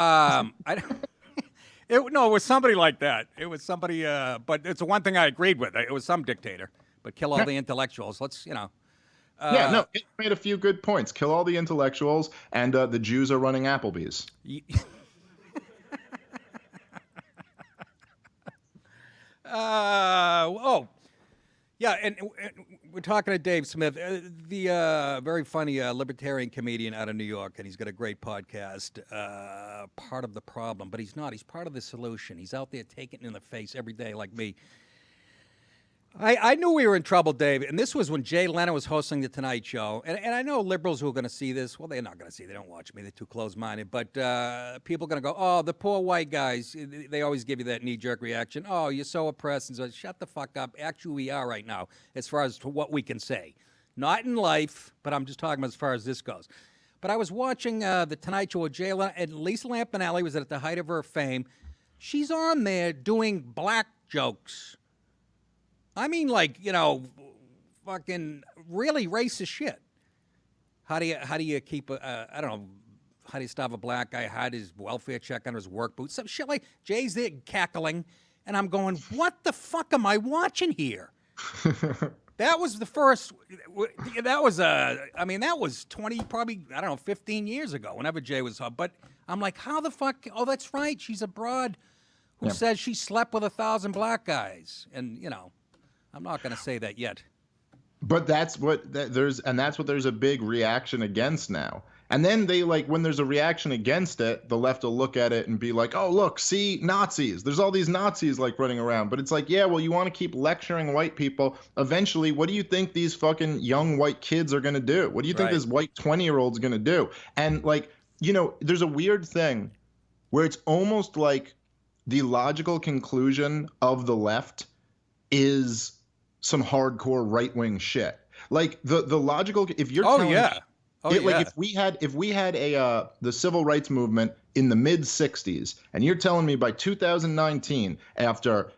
it was somebody like that. It was somebody, but it's the one thing I agreed with. It was some dictator. But kill all the intellectuals. Let's, It made a few good points. Kill all the intellectuals, and the Jews are running Applebee's. Yeah, and we're talking to Dave Smith, the very funny libertarian comedian out of New York, and he's got a great podcast, Part of the Problem, but he's not. He's part of the solution. He's out there taking it in the face every day like me. I knew we were in trouble, Dave, and this was when Jay Leno was hosting The Tonight Show. And I know liberals who are going to see this, well, they're not going to see it. They don't watch me. They're too close-minded. But people are going to go, oh, the poor white guys. They always give you that knee-jerk reaction. Oh, you're so oppressed. And so shut the fuck up. Actually, we are right now as far as to what we can say. Not in life, but I'm just talking about as far as this goes. But I was watching The Tonight Show with Jay Leno, and Lisa Lampanelli was at the height of her fame. She's on there doing black jokes. I mean, like, fucking really racist shit. How do you keep I don't know, how do you stop a black guy hide his welfare check under his work boots? Some shit like Jay's there cackling, and I'm going, what the fuck am I watching here? That was the first. That was that was 20, probably 15 years ago. Whenever Jay was up, but I'm like, how the fuck? Oh, that's right. She's a broad who says she slept with 1,000 black guys, and I'm not going to say that yet. But that's what there's a big reaction against now. And then they when there's a reaction against it, the left will look at it and be like, oh, look, see, Nazis. There's all these Nazis running around. But it's like, yeah, well, you want to keep lecturing white people. Eventually, what do you think these fucking young white kids are going to do? What do you think this white 20-year-old's going to do? And there's a weird thing where it's almost like the logical conclusion of the left is some hardcore right-wing shit. Like the logical, if you're telling me, if we had the civil rights movement in the mid 60s, and you're telling me by 2019, after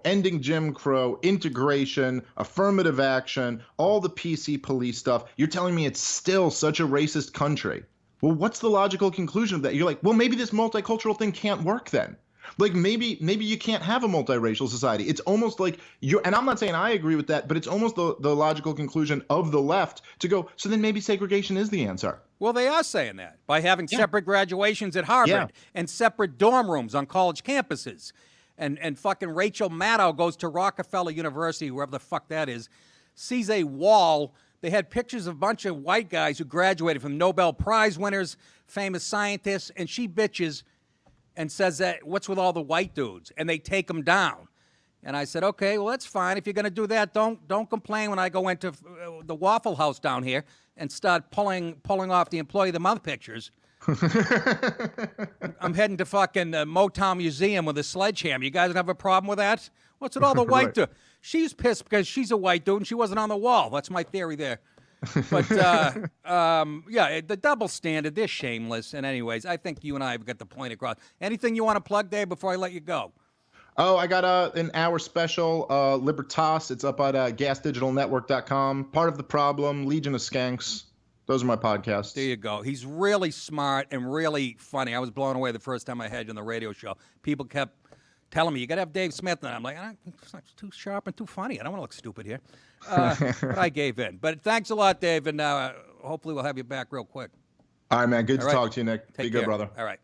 ending Jim Crow, integration, affirmative action, all the PC police stuff, you're telling me it's still such a racist country. Well, what's the logical conclusion of that? You're like, well, maybe this multicultural thing can't work then. Like maybe you can't have a multiracial society. It's almost like and I'm not saying I agree with that, but it's almost the logical conclusion of the left to go, so then maybe segregation is the answer. Well, they are saying that by having separate graduations at Harvard and separate dorm rooms on college campuses. And fucking Rachel Maddow goes to Rockefeller University, wherever the fuck that is, sees a wall. They had pictures of a bunch of white guys who graduated from Nobel Prize winners, famous scientists, and she bitches and says that, what's with all the white dudes? And they take them down. And I said, okay, well, that's fine. If you're going to do that, don't complain when I go into the Waffle House down here and start pulling off the Employee of the Month pictures. I'm heading to fucking Motown Museum with a sledgehammer. You guys don't have a problem with that? What's with all the white dudes? She's pissed because she's a white dude and she wasn't on the wall. That's my theory there. But, the double standard, they're shameless. And anyways, I think you and I have got the point across. Anything you want to plug, Dave, before I let you go? Oh, I got an hour special, Libertas. It's up at gasdigitalnetwork.com. Part of the Problem, Legion of Skanks. Those are my podcasts. There you go. He's really smart and really funny. I was blown away the first time I had you on the radio show. People kept telling me, you got to have Dave Smith. And I'm like, it's too sharp and too funny. I don't want to look stupid here. But I gave in. But thanks a lot, Dave, and hopefully we'll have you back real quick. All right, man. Good to talk to you, Nick. Be good, brother. All right.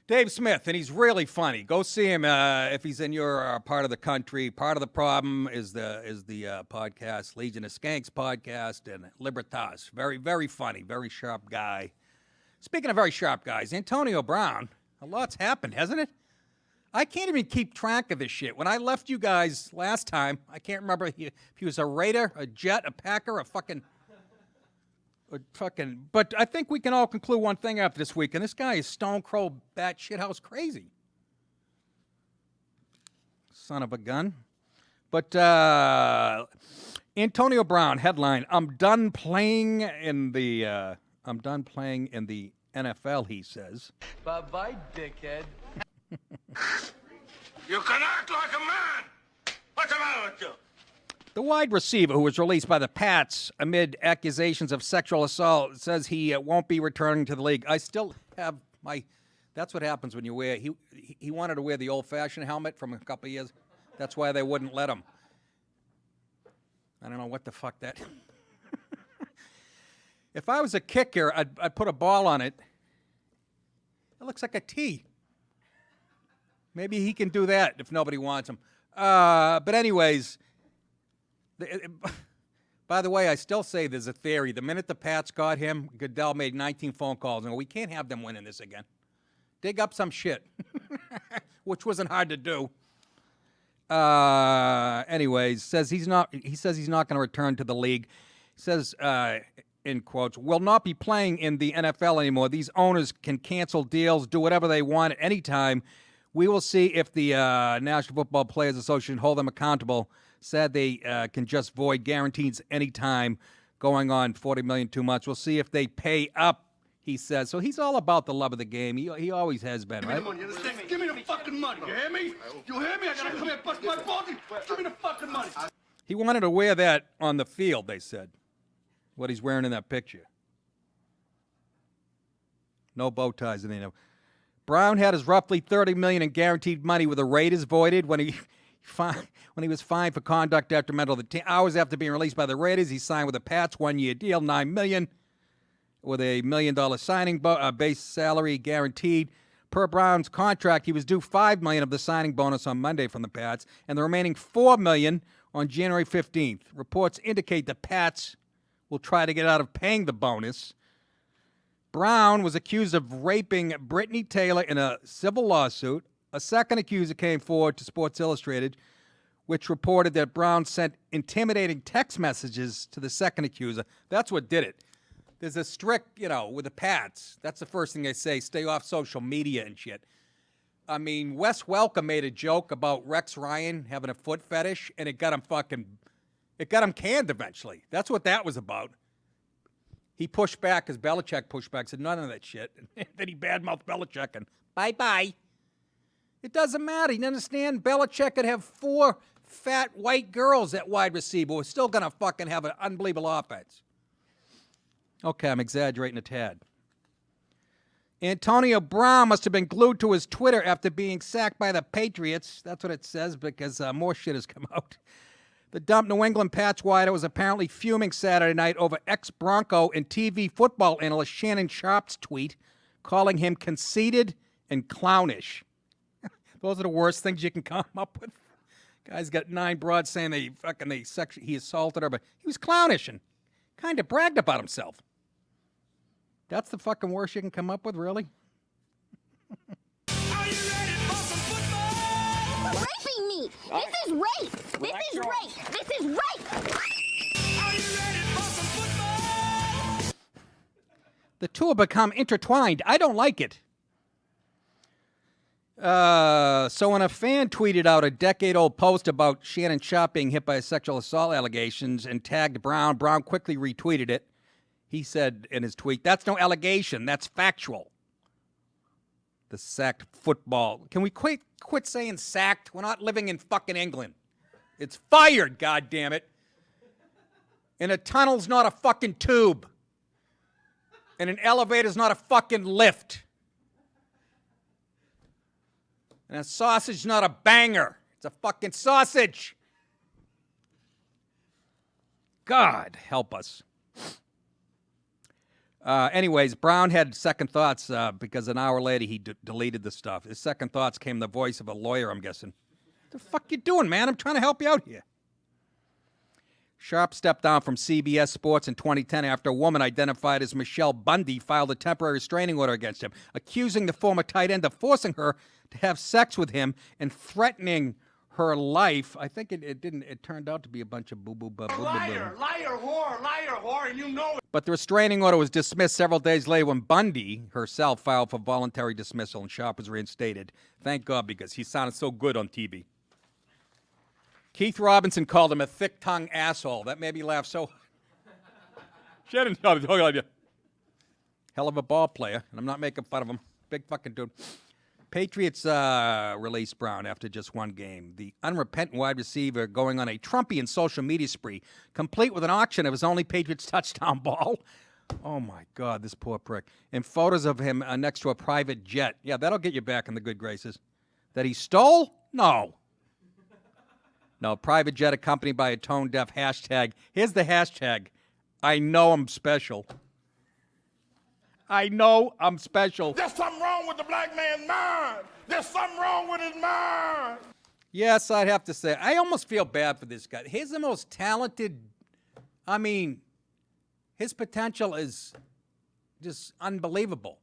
Dave Smith, and he's really funny. Go see him if he's in your part of the country. Part of the Problem is the podcast, Legion of Skanks podcast, and Libertas. Very, very funny, very sharp guy. Speaking of very sharp guys, Antonio Brown, a lot's happened, hasn't it? I can't even keep track of this shit. When I left you guys last time, I can't remember if he was a Raider, a Jet, a Packer, a fucking... But I think we can all conclude one thing after this week, and this guy is stone cold batshit house crazy. Son of a gun. But Antonio Brown headline: I'm done playing in the NFL. He says. Bye bye, dickhead. You can act like a man. What's the matter with you? The wide receiver who was released by the Pats amid accusations of sexual assault says he won't be returning to the league. I still have my... That's what happens when you wear... He wanted to wear the old-fashioned helmet from a couple of years. That's why they wouldn't let him. I don't know what the fuck that... If I was a kicker, I'd put a ball on it. It looks like a T. Maybe he can do that if nobody wants him. But anyways... By the way, I still say there's a theory. The minute the Pats got him, Goodell made 19 phone calls and we can't have them winning this again. Dig up some shit, which wasn't hard to do. Anyways, he says he's not going to return to the league. He says, in quotes, will not be playing in the NFL anymore. These owners can cancel deals, do whatever they want at any time. We will see if the National Football Players Association hold them accountable. Said they can just void guarantees anytime, going on $40 million too much. We'll see if they pay up, he says. So he's all about the love of the game. He always has been, right? Give me the money, you understand me? Give me the fucking money, you hear me? You hear me? I gotta come here and bust my balls. Give me the fucking money. He wanted to wear that on the field, they said. What he's wearing in that picture. No bow ties in there. Brown had his roughly $30 million in guaranteed money with the Raiders voided when he was fined for conduct detrimental. Hours after being released by the Raiders, he signed with the Pats, 1-year deal, $9 million, with a $1 million signing base salary guaranteed. Per Brown's contract, he was due $5 million of the signing bonus on Monday from the Pats, and the remaining $4 million on January 15th. Reports indicate the Pats will try to get out of paying the bonus. Brown was accused of raping Brittany Taylor in a civil lawsuit. A second accuser came forward to Sports Illustrated, which reported that Brown sent intimidating text messages to the second accuser. That's what did it. There's a strict, with the Pats. That's the first thing they say, stay off social media and shit. I mean, Wes Welker made a joke about Rex Ryan having a foot fetish, and it got him canned eventually. That's what that was about. He pushed back, because Belichick pushed back, said none of that shit. And then he badmouthed Belichick and bye-bye. It doesn't matter. You understand? Belichick could have 4 fat white girls at wide receiver. We're still going to fucking have an unbelievable offense. Okay, I'm exaggerating a tad. Antonio Brown must have been glued to his Twitter after being sacked by the Patriots. That's what it says, because more shit has come out. The dump New England Pats wider was apparently fuming Saturday night over ex-Bronco and TV football analyst Shannon Sharp's tweet, calling him conceited and clownish. Those are the worst things you can come up with. Guy's got 9 broads saying he assaulted her, but he was clownish and kind of bragged about himself. That's the fucking worst you can come up with, really? Raping me! This is rape! This is rape! This is rape! The two have become intertwined. I don't like it. So when a fan tweeted out a decade-old post about Shannon Sharp being hit by sexual assault allegations and tagged Brown, Brown quickly retweeted it. He said in his tweet, that's no allegation, that's factual. The sacked football. Can we quit saying sacked? We're not living in fucking England. It's fired, goddammit. And a tunnel's not a fucking tube. And an elevator's not a fucking lift. And a sausage's not a banger. It's a fucking sausage. God help us. Anyways, Brown had second thoughts because an hour later he deleted the stuff. His second thoughts came the voice of a lawyer, I'm guessing. What the fuck you doing, man? I'm trying to help you out here. Sharp stepped down from CBS Sports in 2010 after a woman identified as Michelle Bundy filed a temporary restraining order against him, accusing the former tight end of forcing her to have sex with him and threatening her life. I think it didn't. It turned out to be a bunch of boo-boo. Liar, whore, and you know it. But the restraining order was dismissed several days later when Bundy herself filed for voluntary dismissal and Sharp was reinstated. Thank God, because he sounded so good on TV. Keith Robinson called him a thick-tongued asshole. That made me laugh so. Shannon, hell of a ball player, and I'm not making fun of him. Big fucking dude. Patriots released Brown after just one game. The unrepentant wide receiver going on a Trumpian social media spree, complete with an auction of his only Patriots touchdown ball. Oh, my God, this poor prick. And photos of him next to a private jet. Yeah, that'll get you back in the good graces. That he stole? No. No, private jet accompanied by a tone-deaf hashtag. Here's the hashtag. I know I'm special. I know I'm special. There's something wrong with the black man's mind. There's something wrong with his mind. Yes, I'd have to say. I almost feel bad for this guy. He's the most talented. I mean, his potential is just unbelievable.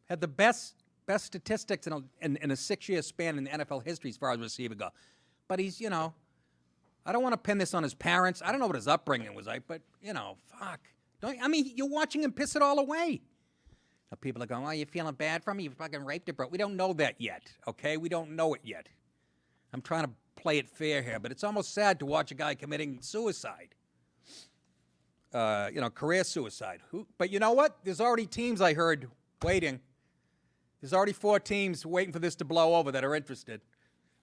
Had the best statistics in a 6-year span in the NFL history as far as receiver go. But he's, I don't want to pin this on his parents. I don't know what his upbringing was like, but, fuck. You're watching him piss it all away. Now, people are going, oh, you feeling bad for me? You fucking raped it, bro. We don't know that yet, okay? We don't know it yet. I'm trying to play it fair here, but it's almost sad to watch a guy committing suicide. Career suicide. But you know what? There's already teams, I heard, waiting. There's already 4 teams waiting for this to blow over that are interested.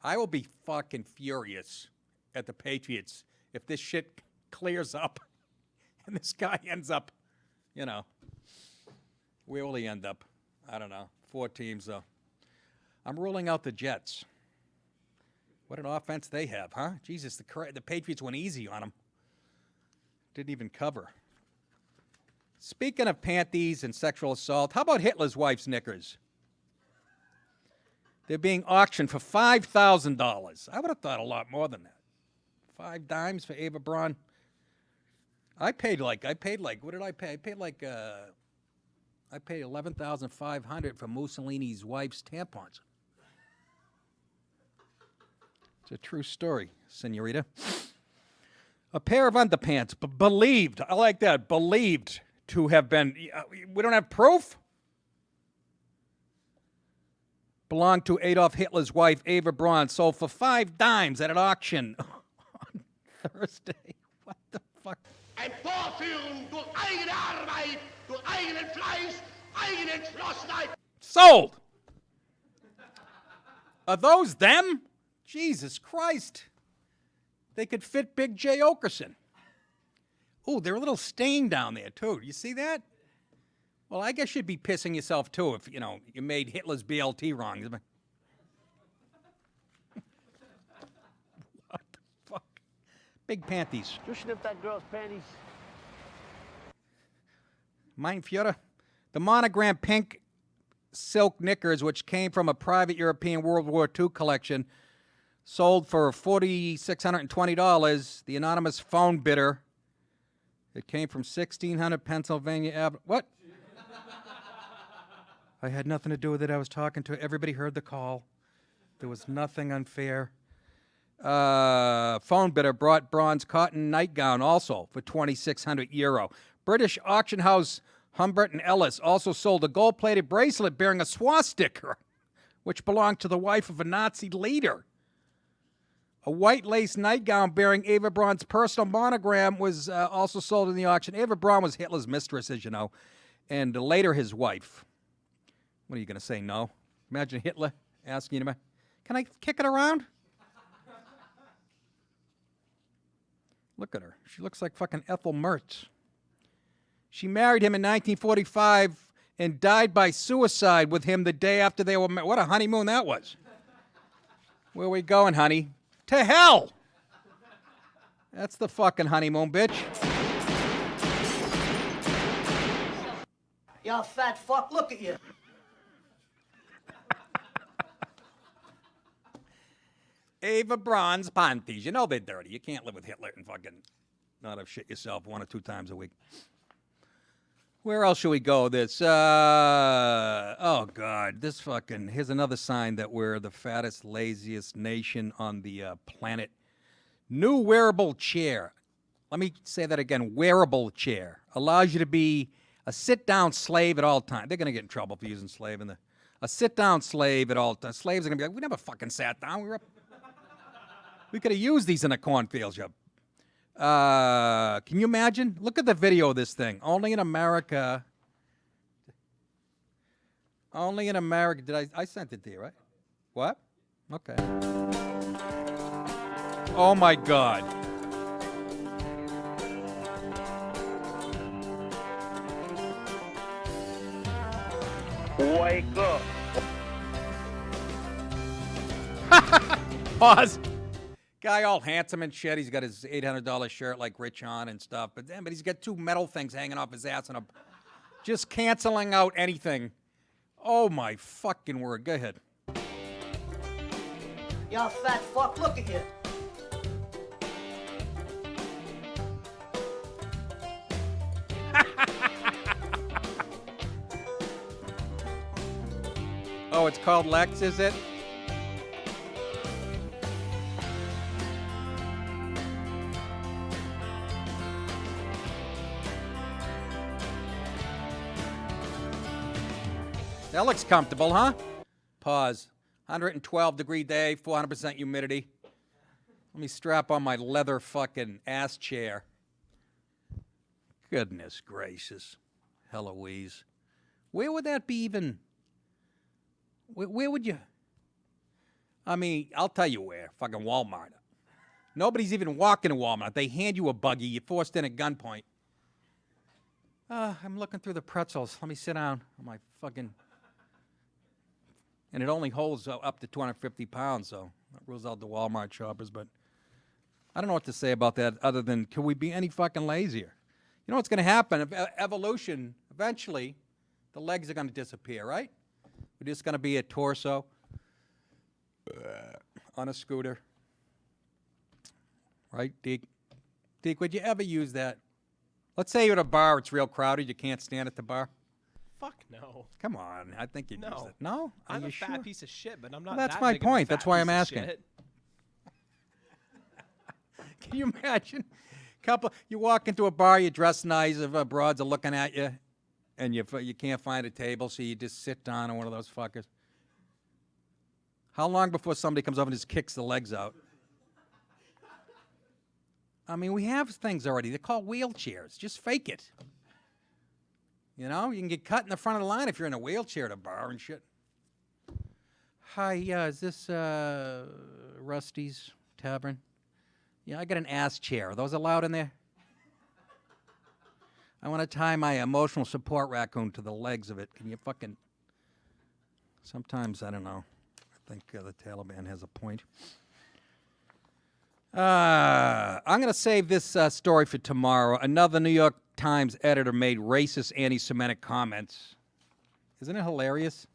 I will be fucking furious at the Patriots if this shit clears up and this guy ends up, where will he end up? I don't know. 4 teams, though. I'm ruling out the Jets. What an offense they have, huh? Jesus, the Patriots went easy on them. Didn't even cover. Speaking of panties and sexual assault, how about Hitler's wife's knickers? They're being auctioned for $5,000. I would have thought a lot more than that. 5 dimes for Ava Braun. I paid what did I pay? I paid $11,500 for Mussolini's wife's tampons. It's a true story, senorita. A pair of underpants, believed, I like that, believed to have been, we don't have proof? Belonged to Adolf Hitler's wife, Ava Braun, sold for 5 dimes at an auction on Thursday. What the fuck? Ein Vorführen durch eigene Arbeit, durch eigenen Fleiß, eigene Entschlossenheit. Sold! Are those them? Jesus Christ. They could fit Big J. Okerson. Ooh, they're a little stained down there, too. You see that? Well, I guess you'd be pissing yourself, too, if, you made Hitler's BLT wrong. What the fuck? Big panties. Just sniff that girl's panties. Mein Führer. The monogram pink silk knickers, which came from a private European World War II collection, sold for $4,620. The anonymous phone bidder. It came from 1600 Pennsylvania Avenue. What? I had nothing to do with it. I was talking to everybody. Heard the call. There was nothing unfair. Phone bidder brought Braun's cotton nightgown also for €2,600. British auction house Humbert and Ellis also sold a gold-plated bracelet bearing a swastika, which belonged to the wife of a Nazi leader. A white lace nightgown bearing Ava Braun's personal monogram was also sold in the auction. Ava Braun was Hitler's mistress, as you know, and later his wife. What are you going to say, no? Imagine Hitler asking you, can I kick it around? Look at her. She looks like fucking Ethel Mertz. She married him in 1945 and died by suicide with him the day after they were married. What a honeymoon that was. Where are we going, honey? To hell! That's the fucking honeymoon, bitch. You fat fuck, look at you. Eva Braun's panties. You know they're dirty. You can't live with Hitler and fucking not have shit yourself 1 or 2 times a week. Where else should we go? Oh, God. Here's another sign that we're the fattest, laziest nation on the planet. New wearable chair. Let me say that again. Wearable chair. Allows you to be a sit-down slave at all times. They're going to get in trouble for using slave in the... A sit-down slave at all times. Slaves are going to be like, we never fucking sat down. We could have used these in the cornfields. Can you imagine? Look at the video of this thing. Only in America. Did I sent it to you, right? What? Okay. Oh, my God. Wake up. Pause. Guy all handsome and shit. He's got his $800 shirt like Rich on and stuff. But he's got 2 metal things hanging off his ass and just canceling out anything. Oh, my fucking word. Go ahead. Y'all fat fuck, look at you. Oh, it's called Lex, is it? That looks comfortable, huh? Pause. 112-degree day, 400% humidity. Let me strap on my leather fucking ass chair. Goodness gracious. Heloise. Where would that be even... Where would you... I mean, I'll tell you where. Fucking Walmart. Nobody's even walking to Walmart. They hand you a buggy. You're forced in at gunpoint. I'm looking through the pretzels. Let me sit down on my fucking... And it only holds up to 250 pounds, so that rules out the Walmart shoppers. But I don't know what to say about that other than, can we be any fucking lazier? You know what's going to happen? Evolution, eventually, the legs are going to disappear, right? We're just going to be a torso on a scooter. Right, Deke? Deke, would you ever use that? Let's say you're at a bar, it's real crowded, you can't stand at the bar. Fuck no. Come on, I think you'd use it. No? Are I'm you a fat sure? piece of shit, but I'm not. Well, that's that my big of a point. fat That's why piece I'm of asking. shit. Can you imagine? You walk into a bar, you dress nice, if broads are looking at you, and you can't find a table, so you just sit down on one of those fuckers. How long before somebody comes over and just kicks the legs out? I mean, we have things already. They're called wheelchairs. Just fake it. You know, you can get cut in the front of the line if you're in a wheelchair at a bar and shit. Hi, is this Rusty's Tavern? Yeah, I got an ass chair. Are those allowed in there? I want to tie my emotional support raccoon to the legs of it. Can you fucking... Sometimes, I don't know. I think the Taliban has a point. I'm going to save this story for tomorrow. Another New York Times editor made racist anti-Semitic comments. Isn't it hilarious?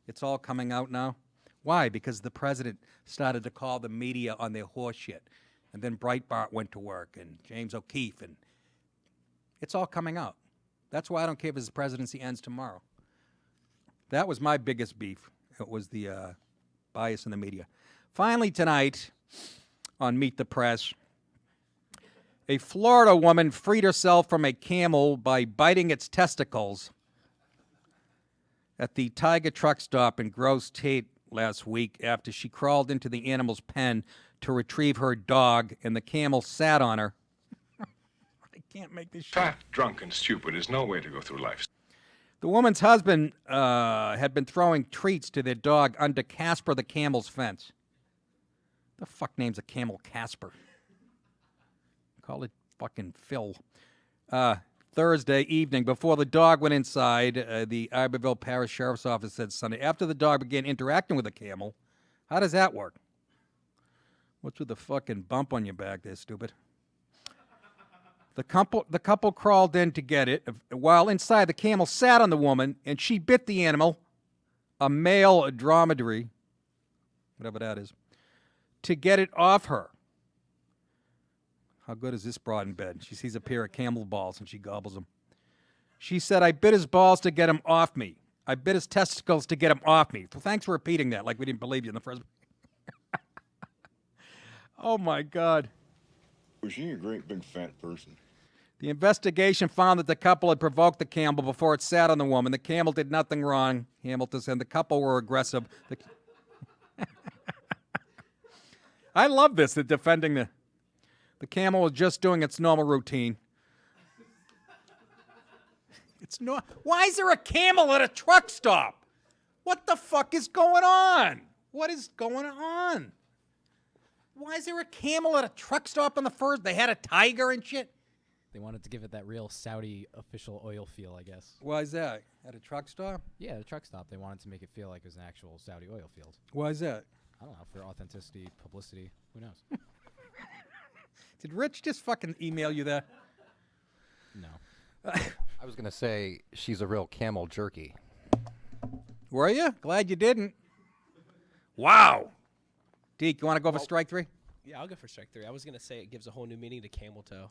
It's all coming out now. Why? Because the president started to call the media on their horse shit. And then Breitbart went to work, and James O'Keefe, and it's all coming out. That's why I don't care if his presidency ends tomorrow. That was my biggest beef. It was the bias in the media. Finally tonight, on Meet the Press, a Florida woman freed herself from a camel by biting its testicles at the Tiger truck stop in Gross State last week after she crawled into the animal's pen to retrieve her dog, and the camel sat on her. I can't make this shit. Fat, drunk, and stupid is no way to go through life. The woman's husband had been throwing treats to their dog under Casper the camel's fence. The fuck name's a camel Casper? Call it fucking Phil. Thursday evening, before the dog went inside, the Iberville Parish Sheriff's Office said Sunday, after the dog began interacting with the camel. How does that work? What's with the fucking bump on your back there, stupid? The couple crawled in to get it. While inside, the camel sat on the woman, and she bit the animal, a male dromedary, whatever that is, to get it off her. How good is this broad in bed? She sees a pair of camel balls and she gobbles them. She said, I bit his balls to get him off me. I bit his testicles to get him off me. Well, thanks for repeating that like we didn't believe you in the first. Oh, my God. Was she a great big fat person? The investigation found that the couple had provoked the camel before it sat on the woman. The camel did nothing wrong, Hamilton said. The couple were aggressive. I love this, the defending the camel was just doing its normal routine. Why is there a camel at a truck stop? What the fuck is going on? What is going on? Why is there a camel at a truck stop on the first? They had a tiger and shit. They wanted to give it that real Saudi official oil feel, I guess. Why is that? At a truck stop? Yeah, at a truck stop. They wanted to make it feel like it was an actual Saudi oil field. Why is that? I don't know, for authenticity, publicity, who knows? Did Rich just fucking email you that? No. I was going to say she's a real camel jerky. Were you? Glad you didn't. Wow. Deke, you want to go for strike three? Yeah, I'll go for strike three. I was going to say it gives a whole new meaning to camel toe.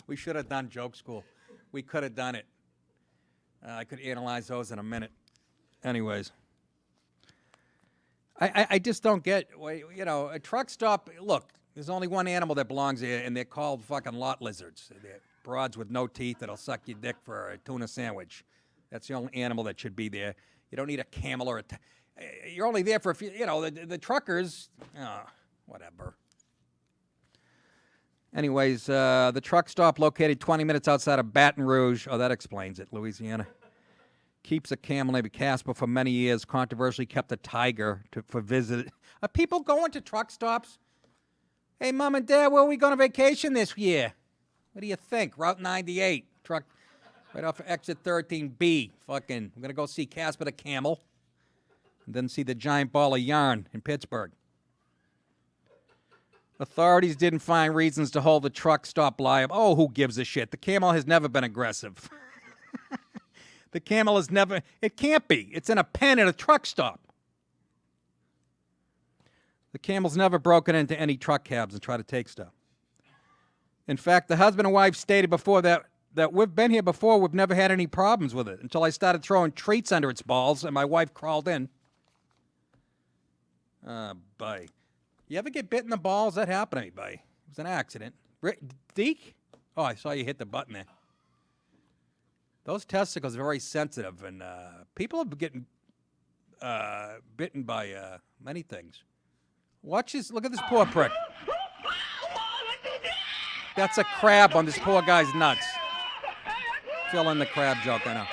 We should have done joke school. We could have done it. I could analyze those in a minute. Anyways. I just don't get, a truck stop, look, there's only one animal that belongs here, and they're called fucking lot lizards. They're broads with no teeth that'll suck your dick for a tuna sandwich. That's the only animal that should be there. You don't need a camel or you're only there for a few, the truckers, whatever. Anyways, the truck stop located 20 minutes outside of Baton Rouge. Oh, that explains it, Louisiana. Keeps a camel named Casper for many years. Controversially kept a tiger for visit. Are people going to truck stops? Hey, Mom and Dad, where are we going on vacation this year? What do you think? Route 98, truck right off of exit 13B. Fucking, we're going to go see Casper the camel and then see the giant ball of yarn in Pittsburgh. Authorities didn't find reasons to hold the truck stop liable. Oh, who gives a shit? The camel has never been aggressive. The camel has never, it can't be. It's in a pen at a truck stop. The camel's never broken into any truck cabs and tried to take stuff. In fact, the husband and wife stated before that we've been here before, we've never had any problems with it until I started throwing treats under its balls and my wife crawled in. Buddy. You ever get bit in the balls? That happened to me, buddy. It was an accident. Deke? Oh, I saw you hit the button there. Those testicles are very sensitive, and people have been getting bitten by many things. Watch this. Look at this poor prick. That's a crab on this poor guy's nuts. Fill in the crab joke, I know.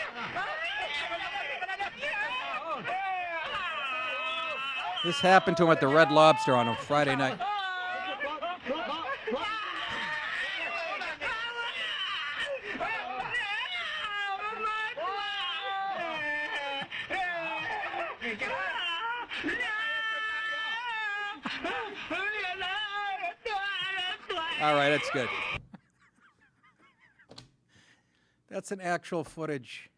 This happened to him at the Red Lobster on a Friday night. All right, that's good. That's an actual footage.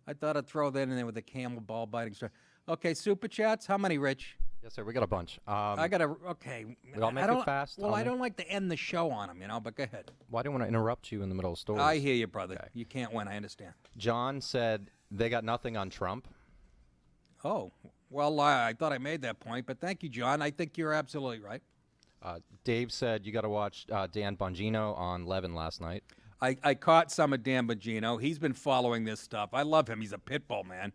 I thought I'd throw that in there with the camel ball biting story. Okay, super chats. How many, Rich? Yes, sir. We got a bunch. I got to. Okay. I'll make it fast. Well, I don't like to end the show on them, but go ahead. Well, I didn't want to interrupt you in the middle of stories. I hear you, brother. Okay. You can't win. I understand. John said they got nothing on Trump. Oh, well, I thought I made that point, but thank you, John. I think you're absolutely right. Dave said you got to watch Dan Bongino on Levin last night. I caught some of Dan Bongino. He's been following this stuff. I love him. He's a pit bull, man.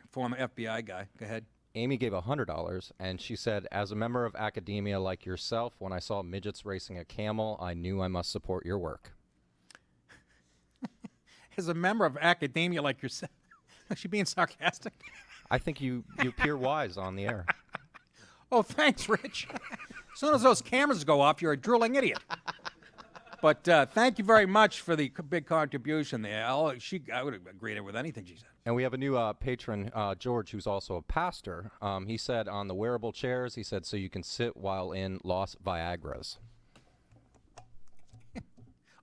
Former FBI guy. Go ahead. Amy gave $100, and she said, as a member of academia like yourself, when I saw midgets racing a camel, I knew I must support your work. As a member of academia like yourself? Is she being sarcastic? I think you appear wise on the air. Oh, thanks, Rich. As soon as those cameras go off, you're a drooling idiot. But thank you very much for the big contribution there. I would have agreed with anything she said. And we have a new patron, George, who's also a pastor. He said on the wearable chairs, he said, so you can sit while in Las Viagras.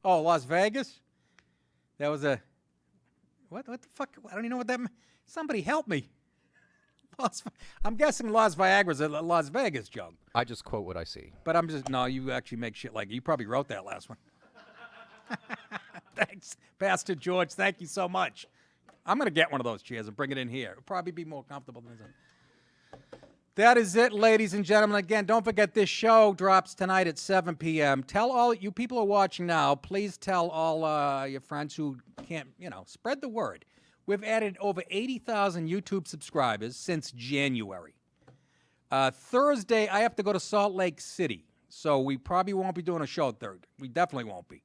Oh, Las Vegas? That was a... What the fuck? I don't even know what that meant. Somebody help me. I'm guessing Las Viagra's a Las Vegas joke. I just quote what I see. But no, you actually make shit like you probably wrote that last one. Thanks, Pastor George. Thank you so much. I'm going to get one of those chairs and bring it in here. It'll probably be more comfortable than this. That is it, ladies and gentlemen. Again, don't forget this show drops tonight at 7 p.m. Tell all you people who are watching now, please tell all your friends who can't, spread the word. We've added over 80,000 YouTube subscribers since January. Thursday, I have to go to Salt Lake City, so we probably won't be doing a show Thursday. We definitely won't be.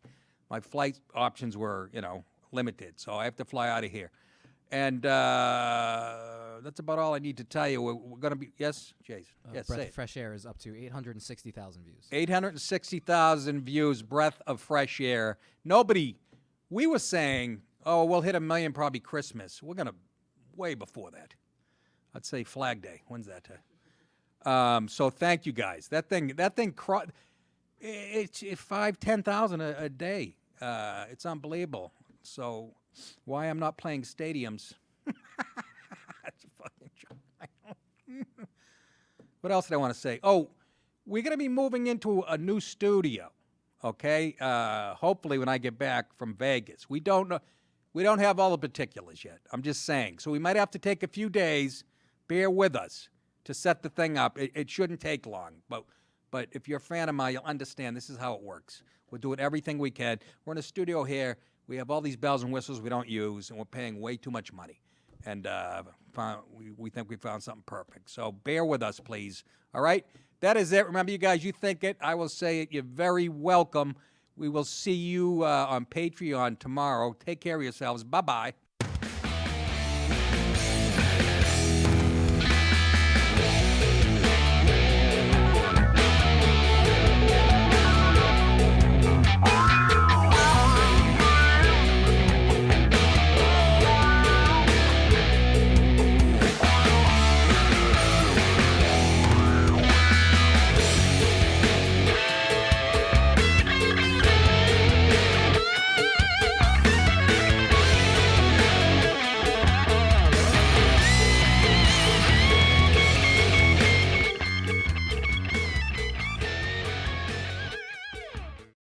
My flight options were, limited, so I have to fly out of here. And that's about all I need to tell you. We're going to be, yes, Jason? Yes, Breath say of it. Fresh Air is up to 860,000 views. 860,000 views, Breath of Fresh Air. We were saying, we'll hit 1 million probably Christmas. We're going to way before that. I'd say Flag Day. When's that? So thank you guys. That thing, it's 10,000 a day. It's unbelievable. So why I'm not playing stadiums? That's a fucking joke. What else did I want to say? Oh, we're going to be moving into a new studio, okay? Hopefully when I get back from Vegas. We don't know. We don't have all the particulars yet. I'm just saying. So we might have to take a few days. Bear with us to set the thing up. It shouldn't take long. But if you're a fan of mine, you'll understand this is how it works. We're doing everything we can. We're in a studio here. We have all these bells and whistles we don't use, and we're paying way too much money. And we think we found something perfect. So bear with us, please. All right? That is it. Remember, you guys, you think it. I will say it. You're very welcome. We will see you on Patreon tomorrow. Take care of yourselves. Bye-bye.